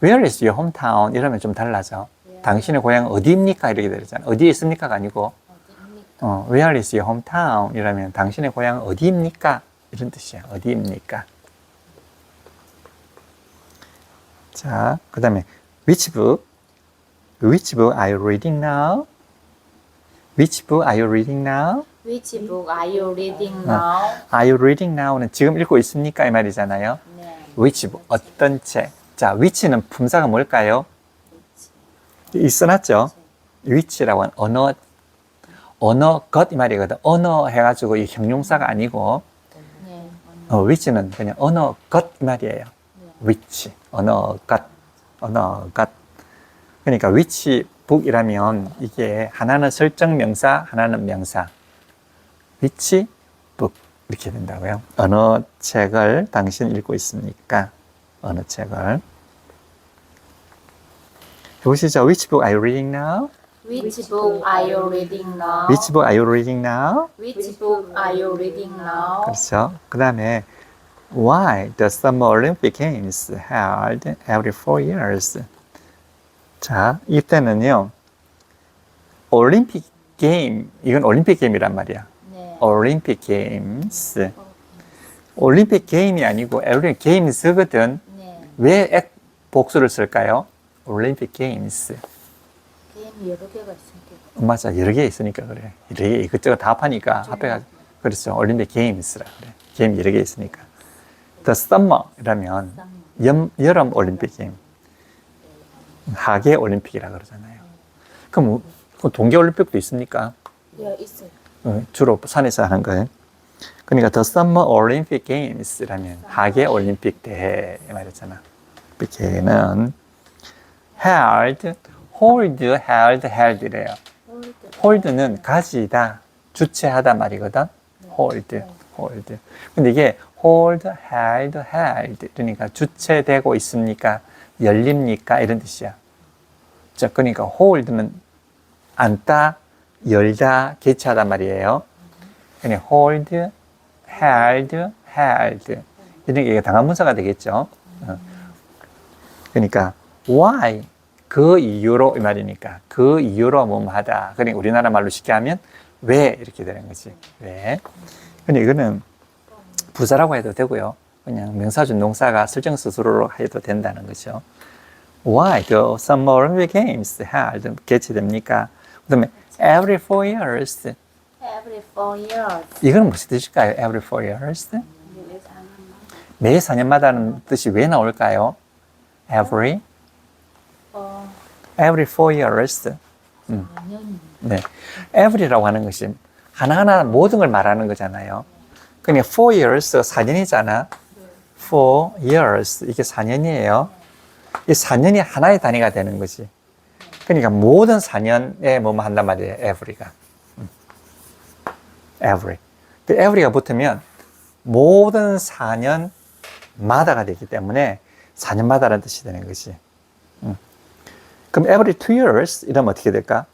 Speaker 1: Where is your hometown? 이러면 좀 달라져. 당신의 고향은 어디입니까? 이렇게 되잖아. 어디에 있습니까가 아니고 Where is your hometown? 이러면 당신의 고향은 어디입니까? 이런 뜻이야. 어디입니까? 자, 그 다음에 Which book? Which book are you reading now? Which book are you reading now?
Speaker 2: Which book are you reading now?
Speaker 1: Are you reading now는 지금 읽고 있습니까? 이 말이잖아요.
Speaker 2: 네.
Speaker 1: Which book? 어떤 책? 자, which는 품사가 뭘까요? 이 써놨죠? which라고 하는 언어 것 이 말이거든. 언어 해가지고 이 형용사가 아니고
Speaker 2: 네.
Speaker 1: which는 그냥 언어 것 이 말이에요. which 언어 것 언어 것. 그러니까 which book이라면 이게 하나는 설정 명사, 하나는 명사. which book 이렇게 된다고요. 어느 책을 당신 읽고 있습니까? 어느 책을 해보시죠. Which book are you reading now?
Speaker 2: Which book are you reading now?
Speaker 1: Which book are you reading now?
Speaker 2: Which book are you reading now?
Speaker 1: 그렇죠. 그 다음에 Why the Summer Olympic Games held every 4 years? 자, 이때는요. 올림픽 게임, 이건 올림픽 게임이란 말이야.
Speaker 2: 네.
Speaker 1: 올림픽 게임스. 올림픽 게임이 아니고 올림픽 게임스거든.
Speaker 2: 네.
Speaker 1: 왜 복수를 쓸까요? 올림픽 게임스.
Speaker 2: 게임이 여러 개가 있으니까.
Speaker 1: 맞아, 여러 개 있으니까 그래. 여러 개 이것저것 다 합하니까 합해가지고 그렇죠. 올림픽 게임스라 그래. 게임 여러 개 있으니까. The summer이라면 여름 올림픽 게임, 하계 올림픽이라 그러잖아요. 그럼 동계 올림픽도 있습니까?
Speaker 2: 예, 있어요.
Speaker 1: 주로 산에서 하는 거예요. 그러니까 The Summer Olympic Games라면 하계 올림픽 대회 말이잖아. 이렇게는 held, held래요. hold는 가지다, 주체하다 말이거든. hold. 근데 이게 hold, held. 그러니까 주체되고 있습니까? 열립니까? 이런 뜻이야. 자, 그러니까 hold는 앉다, 열다, 개최하다 말이에요. 그냥 hold, held. 이런 게 당한문사가 되겠죠. 그러니까 why, 그 이유로 이 말이니까 그 이유로 뭐뭐 하다. 그러니까 우리나라 말로 쉽게 하면 왜 이렇게 되는 거지. 왜? 근데 이거는 부사라고 해도 되고요. 그냥 명사준 동사가 설정 스스로로 해도 된다는 거죠. Why the Summer Olympic Games held 개최됩니까? 그다음에 every 4 years.
Speaker 2: Every 4 years.
Speaker 1: 이건 무슨 뜻일까요? Every 4 years. 매 4년마다는 뜻이 왜 나올까요? Every 4 years.
Speaker 2: 4년.
Speaker 1: 네. every라고 하는 것이 하나하나 모든 걸 말하는 거잖아요. 그러니까 4 years 4년이잖아. 4 years 이게 4년이에요. 이 4년이 하나의 단위가 되는 거지. 그러니까 모든 4년에 뭐뭐 한단 말이에요. every가. every. 그 every가 붙으면 모든 4년마다가 되기 때문에 4년마다라는 뜻이 되는 거지. 그럼 every 2 years 이러면 어떻게 될까?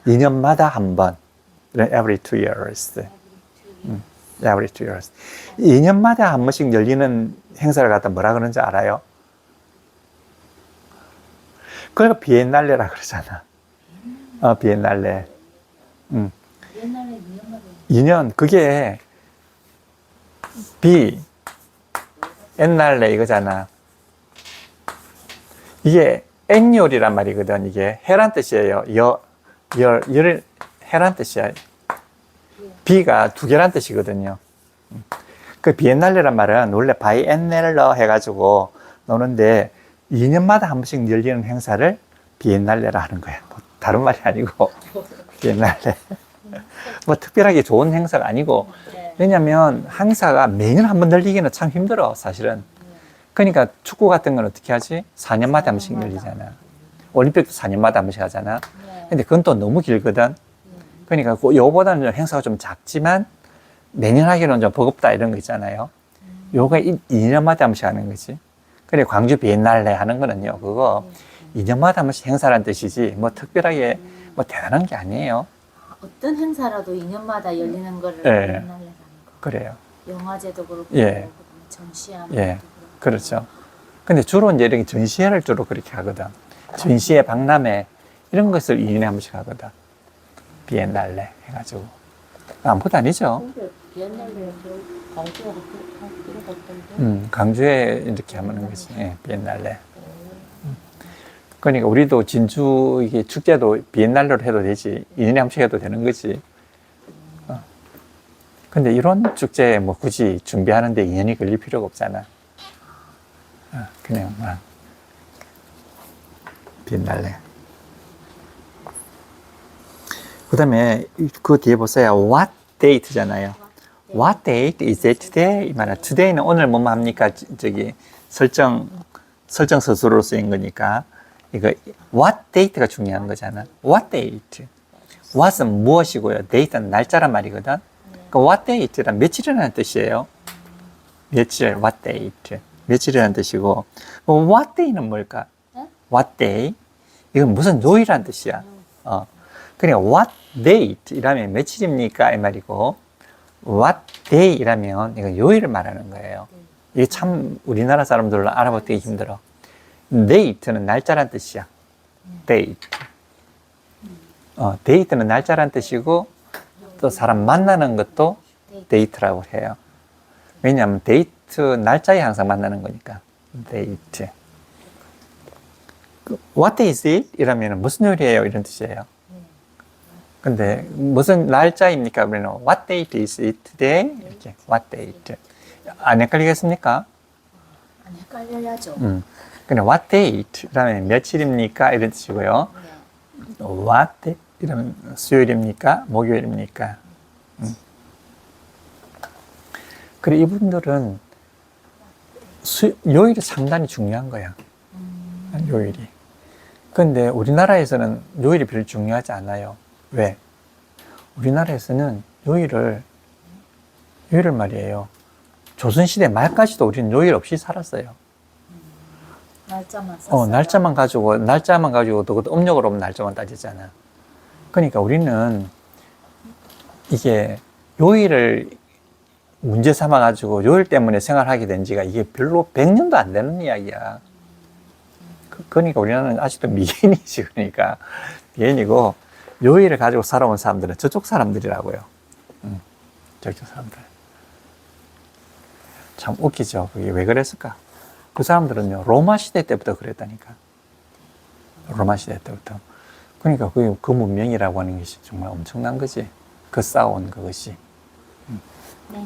Speaker 1: 2년마다 한 번. every 2 years. every 2 years. 2년마다 한 번씩 열리는 행사를 갖다 뭐라 그러는지 알아요? 그러니까 비엔날레라 그러잖아. 비엔날레.
Speaker 2: 옛날에
Speaker 1: 2년, 그게 옛날에 이거잖아. 이게 annual이란 말이거든. 이게 해란 뜻이에요. 해란 뜻이야. 비가 2개란 뜻이거든요. 그 비엔날레란 말은 원래 바이엔넬러 해가지고 노는데 2년마다 한 번씩 열리는 행사를 비엔날레라 하는 거야. 뭐 다른 말이 아니고 비엔날레. 뭐 특별하게 좋은 행사가 아니고, 왜냐면 행사가 매년 한 번 열리기는 참 힘들어 사실은. 그러니까 축구 같은 건 어떻게 하지? 4년마다 한 번씩 열리잖아. 올림픽도 4년마다 한 번씩 하잖아. 근데 그건 또 너무 길거든. 그러니까 요거보다는 행사가 좀 작지만 매년 하기는 좀 버겁다 이런 거 있잖아요. 요거 2년마다 한 번씩 하는 거지. 그래 광주 비엔날레 하는 거는요, 그거 2년마다 한 번씩 행사라는 뜻이지 뭐 특별하게 뭐 대단한 게 아니에요.
Speaker 2: 어떤 행사라도 2년마다 열리는 거를
Speaker 1: 예.
Speaker 2: 비엔날레라는 거.
Speaker 1: 그래요.
Speaker 2: 영화제도 그렇고
Speaker 1: 예.
Speaker 2: 전시하는
Speaker 1: 예.
Speaker 2: 것도 그렇고.
Speaker 1: 그렇죠. 근데 주로 이제 이렇게 전시회를 주로 그렇게 하거든. 전시회, 박람회 이런 것을 2년에 한 번씩 하거든. 비엔날레 해가지고. 아무것도 아니죠.
Speaker 3: 근데 비엔날레 광주에 이런 것들도
Speaker 1: 강주에 이렇게 하는 거지. 예, 비엔날레. 그러니까 우리도 진주 이게 축제도 비엔날레로 해도 되지. 2년에 한 번씩 해도 되는 거지. 근데 이런 축제에 뭐 굳이 준비하는데 2년이 걸릴 필요가 없잖아. 그냥 비엔날레. 그 다음에 그 뒤에 보세요. What date잖아요. What date is it today? 이 말은 today는 오늘 뭐뭐 합니까? 저기 설정 서술로 쓰인 거니까 이거 what date가 중요한 거잖아. What date? what은 무엇이고요. date는 날짜란 말이거든. 그러니까 what date란 며칠이라는 뜻이에요. 며칠, what date. 며칠이라는 뜻이고 what day는 뭘까? what day? 이건 무슨 요일이라는 뜻이야. 그러니까 what date 이라면 며칠입니까? 이 말이고 what day 이라면 이건 요일을 말하는 거예요. 이게 참 우리나라 사람들로 알아보기 힘들어. date는 날짜란 뜻이야. date. date는 날짜란 뜻이고 또 사람 만나는 것도 date라고 해요. 왜냐하면 데이트 날짜에 항상 만나는 거니까. 데이트. What day is it? 이라면 무슨 요일이에요? 이런 뜻이에요. 근데 무슨 날짜입니까? 그러면 What date is it today? 이렇게 What date. 안 헷갈리겠습니까?
Speaker 2: 안 헷갈려야죠.
Speaker 1: 근데 What date? 이라면 며칠입니까? 이런 뜻이고요. What day? 이러면 수요일입니까? 목요일입니까? 그리고 이분들은 요일이 상당히 중요한 거야. 요일이. 근데 우리나라에서는 요일이 별로 중요하지 않아요. 왜? 우리나라에서는 요일을 말이에요. 조선시대 말까지도 우리는 요일 없이 살았어요.
Speaker 2: 날짜만 썼어요.
Speaker 1: 날짜만 가지고 또 그것도 음력으로 보면 날짜만 따지잖아. 그러니까 우리는 이게 요일을 문제 삼아가지고 요일 때문에 생활하게 된 지가 이게 별로 100년도 안 되는 이야기야. 그러니까 우리나라는 아직도 미개인이지. 그러니까 미개인이고 요일을 가지고 살아온 사람들은 저쪽 사람들이라고요. 저쪽 사람들. 참 웃기죠. 그게 왜 그랬을까? 그 사람들은요, 로마 시대 때부터 그랬다니까. 로마 시대 때부터. 그러니까 그 문명이라고 하는 것이 정말 엄청난 거지. 그 쌓아온 그것이.
Speaker 2: 네.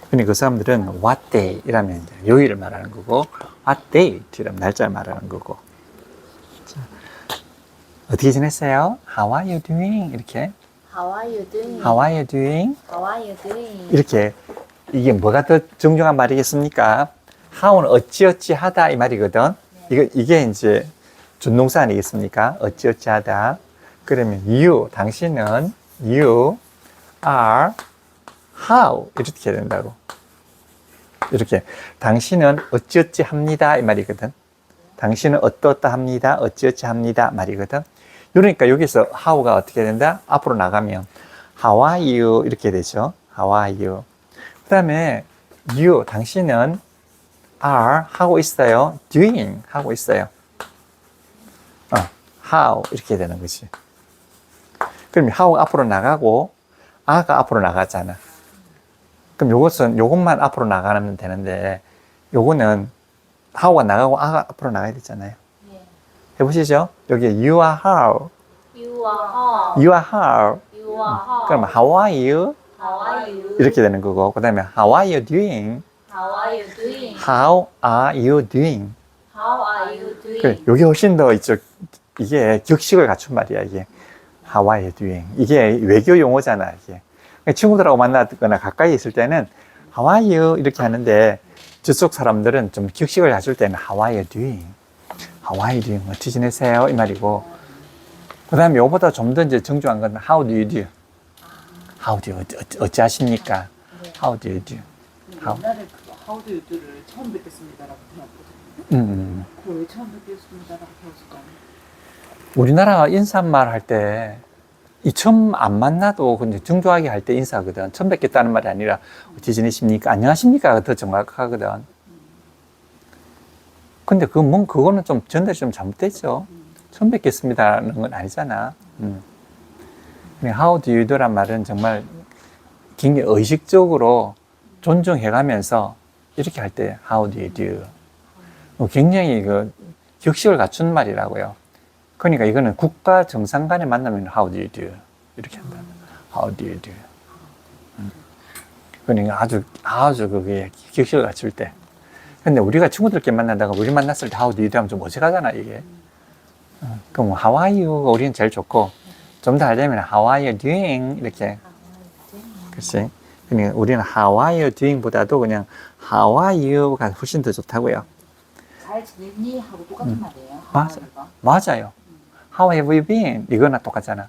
Speaker 1: 그러니까 그 사람들은 what day 이라면 이제 요일을 말하는 거고, what date 이라면 날짜를 말하는 거고. 자, 어떻게 지냈어요? How are you doing? 이렇게.
Speaker 2: How are you doing?
Speaker 1: How are you doing?
Speaker 2: How are you doing?
Speaker 1: 이렇게. 이게 뭐가 더 정중한 말이겠습니까? how는 어찌어찌 하다 이 말이거든. 이게 이제 준동사 아니겠습니까? 어찌어찌 하다. 그러면 you, 당신은 you are how 이렇게 해야 된다고. 이렇게 당신은 어찌어찌 합니다 이 말이거든. 당신은 어떠어떠 합니다. 어찌어찌 합니다 말이거든. 그러니까 여기서 how가 어떻게 된다? 앞으로 나가면 how are you 이렇게 되죠. how are you. 그 다음에 you, 당신은 are 하고 있어요. doing 하고 있어요. how 이렇게 되는 거지. 그럼 how 앞으로 나가고 a가 앞으로 나가잖아. 그럼 요것만 앞으로 나가면 되는데 요거는 how가 나가고 a가 앞으로 나가야 되잖아요.
Speaker 2: 예.
Speaker 1: 해보시죠. 여기 you are how,
Speaker 2: You are how?
Speaker 1: you are how.
Speaker 2: You are how?
Speaker 1: 그럼 how are you?
Speaker 2: How are you?
Speaker 1: 이렇게 되는 거고 그 다음에 how are you doing?
Speaker 2: How are you doing?
Speaker 1: How are you doing?
Speaker 2: How are you doing?
Speaker 1: 그래, 이게 훨씬 더 이게 격식을 갖춘 말이야, 이게. How are you doing? 이게 외교 용어잖아, 이게. 그러니까 친구들하고 만나거나 가까이 있을 때는 How are you? 이렇게 하는데 저쪽 사람들은 좀 격식을 갖출 때는 How are you doing? How are you doing? 어떻게 지내세요? 이 말이고. 그 다음에 이거보다 좀 더 이제 정중한 건 How do you do? How do you, 어찌 하십니까? How do you do?
Speaker 3: 옛날에 그 How do you do를 처음 뵙겠습니다라고 배웠거든요. 그걸 왜 처음 뵙겠습니다라고 배웠을까요?
Speaker 1: 우리나라 인사말 할 때, 이 처음 안 만나도 근데 정중하게 할 때 인사하거든. 처음 뵙겠다는 말이 아니라, 어떻게 지내십니까? 안녕하십니까? 더 정확하거든. 근데 그거는 좀 전달이 좀 잘못됐죠. 처음 뵙겠습니다라는 건 아니잖아. How do you do란 말은 정말 굉장히 의식적으로 존중해가면서 이렇게 할 때 How do you do? 굉장히 격식을 갖춘 말이라고요. 그러니까 이거는 국가 정상 간에 만나면 How do you do? 이렇게 한다. How do you do? 그러니까 아주 그게 격식을 갖출 때. 근데 우리가 친구들끼리 만나다가 우리 만났을 때 How do you do 하면 좀 어색하잖아, 이게. 그럼 How are you가 우리는 제일 좋고 좀 더 하려면 how are you doing 이렇게. 그렇지. 그러니까 우리는 how are you doing 보다도 그냥 how are you가 훨씬 더 좋다고요.
Speaker 3: 잘 지냈니? 하고 똑같은 말이에요.
Speaker 1: 맞아.
Speaker 3: 하와이가.
Speaker 1: 맞아요. How have you been? 이거나 똑같잖아.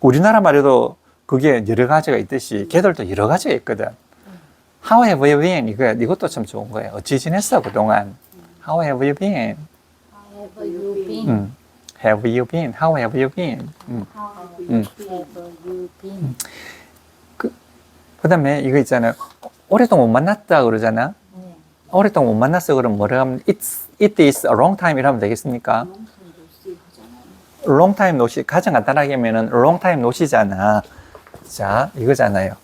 Speaker 1: 우리나라 말에도 그게 여러 가지가 있듯이 걔들도 여러 가지가 있거든. How have you been? 이것도 참 좋은 거예요. 어찌 지냈어 그동안? How have you been?
Speaker 2: Have you been?
Speaker 1: Have you been? How have you been?
Speaker 2: How
Speaker 1: 음.
Speaker 2: have you been?
Speaker 1: 그 다음에 이거 있잖아요. 오랫동안 못 만났다 그러잖아.
Speaker 2: 네.
Speaker 1: 오랫동안 못 만났어 그러면 뭐라 하면 it is a long time 이라면 되겠습니까? long time no see. 가장 간단하게 하면은 long time no see잖아. 자, 이거잖아요.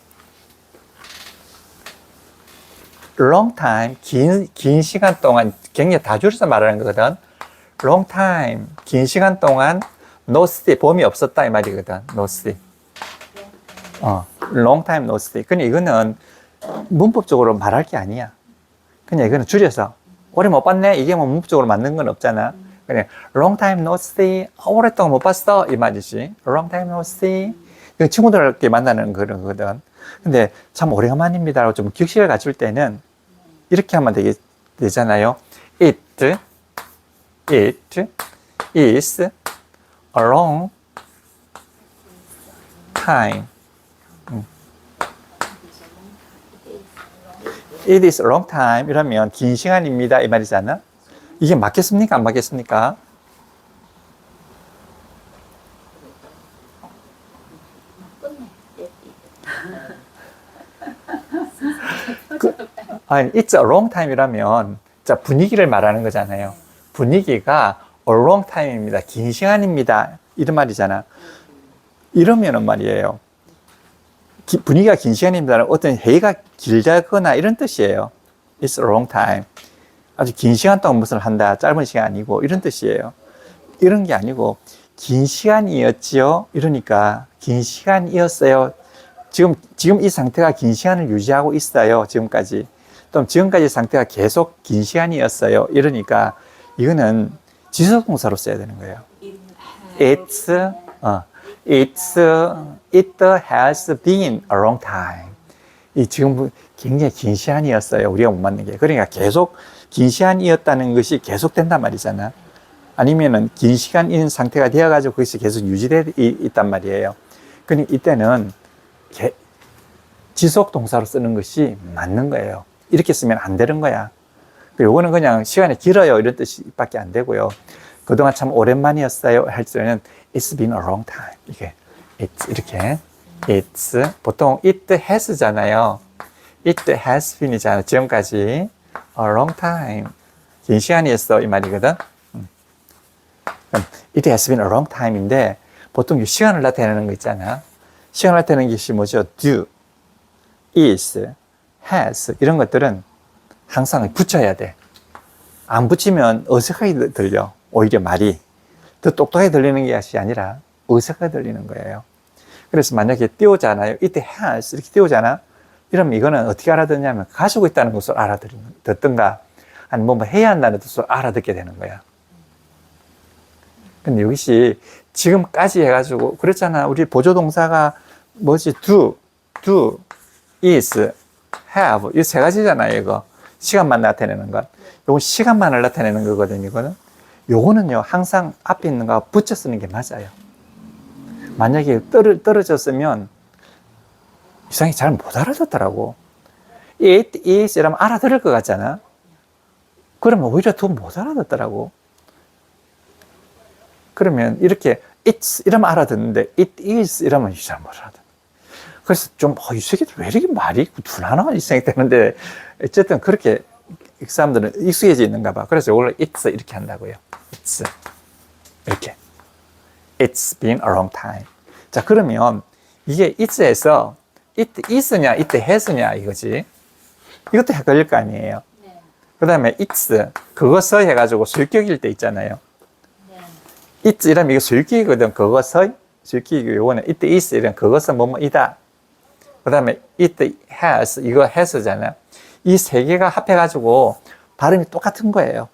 Speaker 1: long time, 긴 시간 동안, 굉장히 다 줄여서 말하는 거거든. long time, 긴 시간 동안 no see, 봄이 없었다 이 말이거든. no see. long time no see. 그냥 이거는 문법적으로 말할 게 아니야. 그냥 이거는 줄여서 오래 못 봤네. 이게 뭐 문법적으로 맞는 건 없잖아. 그냥 long time no see. 오랫동안 못 봤어 이 말이지. long time no see. 이거 친구들끼리 만나는 그런 거거든. 근데 참 오래간만입니다라고 좀 격식을 갖출 때는 이렇게 하면 되잖아요. It is a long time. It is a long time 이러면 긴 시간입니다 이 말이잖아. 이게 맞겠습니까? 안 맞겠습니까? 아니, it's a long time 이라면 자, 분위기를 말하는 거잖아요. 분위기가 a long time입니다. 긴 시간입니다. 이런 말이잖아. 이러면은 말이에요. 분위기가 긴 시간입니다는 어떤 회의가 길다거나 이런 뜻이에요. It's a long time. 아주 긴 시간 동안 무엇을 한다. 짧은 시간 아니고 이런 뜻이에요. 이런 게 아니고 긴 시간이었지요. 이러니까 긴 시간이었어요. 지금 이 상태가 긴 시간을 유지하고 있어요. 지금까지. 또 지금까지 상태가 계속 긴 시간이었어요. 이러니까 이거는 지속동사로 써야 되는 거예요. It has been a long time. 이 지금 굉장히 긴 시간이었어요. 우리가 못 맞는 게. 그러니까 계속 긴 시간이었다는 것이 계속된단 말이잖아. 아니면은 긴 시간인 상태가 되어가지고 그것이 계속 유지되어 있단 말이에요. 그러니까 이때는 지속 동사로 쓰는 것이 맞는 거예요. 이렇게 쓰면 안 되는 거야. 요거는 그냥 시간이 길어요. 이런 뜻밖에 안 되고요. 그동안 참 오랜만이었어요. 할 때는 It's been a long time. 이게 It's 이렇게 It's 보통 it has잖아요. It has been이잖아. 지금까지 a long time 긴 시간이었어 이 말이거든. It has been a long time인데 보통 이 시간을 나타내는 거 있잖아. 시간을 나타내는 것이 뭐죠? Do, is, has 이런 것들은 항상 붙여야 돼. 안 붙이면 어색하게 들려. 오히려 말이 더 똑똑하게 들리는 것이 아니라 어색하게 들리는 거예요. 그래서 만약에 띄우잖아요. It has 이렇게 띄우잖아. 이러면 이거는 어떻게 알아듣냐면 가지고 있다는 것을 듣든가 아니면 뭐 해야 한다는 뜻을 알아듣게 되는 거야. 근데 이것이 지금까지 해가지고 그랬잖아. 우리 보조동사가 뭐지? do, is, have 이 세 가지잖아요. 이거 시간만 나타내는 것. 요건 시간만을 나타내는 거거든요. 이거는 요거는요 항상 앞에 있는 거 붙여 쓰는 게 맞아요. 만약에 떨어졌으면 이상하게 잘 못 알아듣더라고. It is 이러면 알아들을 것 같잖아. 그러면 오히려 더 못 알아듣더라고. 그러면 이렇게 it's 이러면 알아듣는데 it is 이러면 잘 못 알아듣. 그래서 좀 이 새끼들 왜 이렇게 말이 둔하나 이 생각이 드는데 어쨌든 그렇게 사람들은 익숙해져 있는가 봐. 그래서 이걸 it's 이렇게 한다고요. it's 이렇게 it's been a long time. 자 그러면 이게 it에서 it is냐 it has냐 이거지. 이것도 헷갈릴 거 아니에요.
Speaker 2: 네.
Speaker 1: 그 다음에 it's 그것서 해가지고 소유격일 때 있잖아요.
Speaker 2: 네.
Speaker 1: it 이러면 이거 소유격이거든. 그것서 소유격이고 요거는 it is 이런 그것은 뭐뭐이다. 그 다음에 it has 이거 has잖아. 이 세 개가 합해가지고 발음이 똑같은 거예요.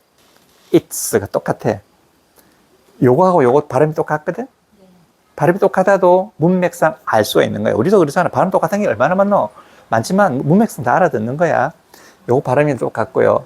Speaker 1: it's가 똑같아. 요거하고 요거 발음이 똑같거든. 발음이 똑같아도 문맥상 알 수가 있는 거야. 우리도 그렇잖아. 발음 똑같은 게 얼마나 많노? 많지만 문맥상 다 알아듣는 거야. 요 발음이 똑같고요.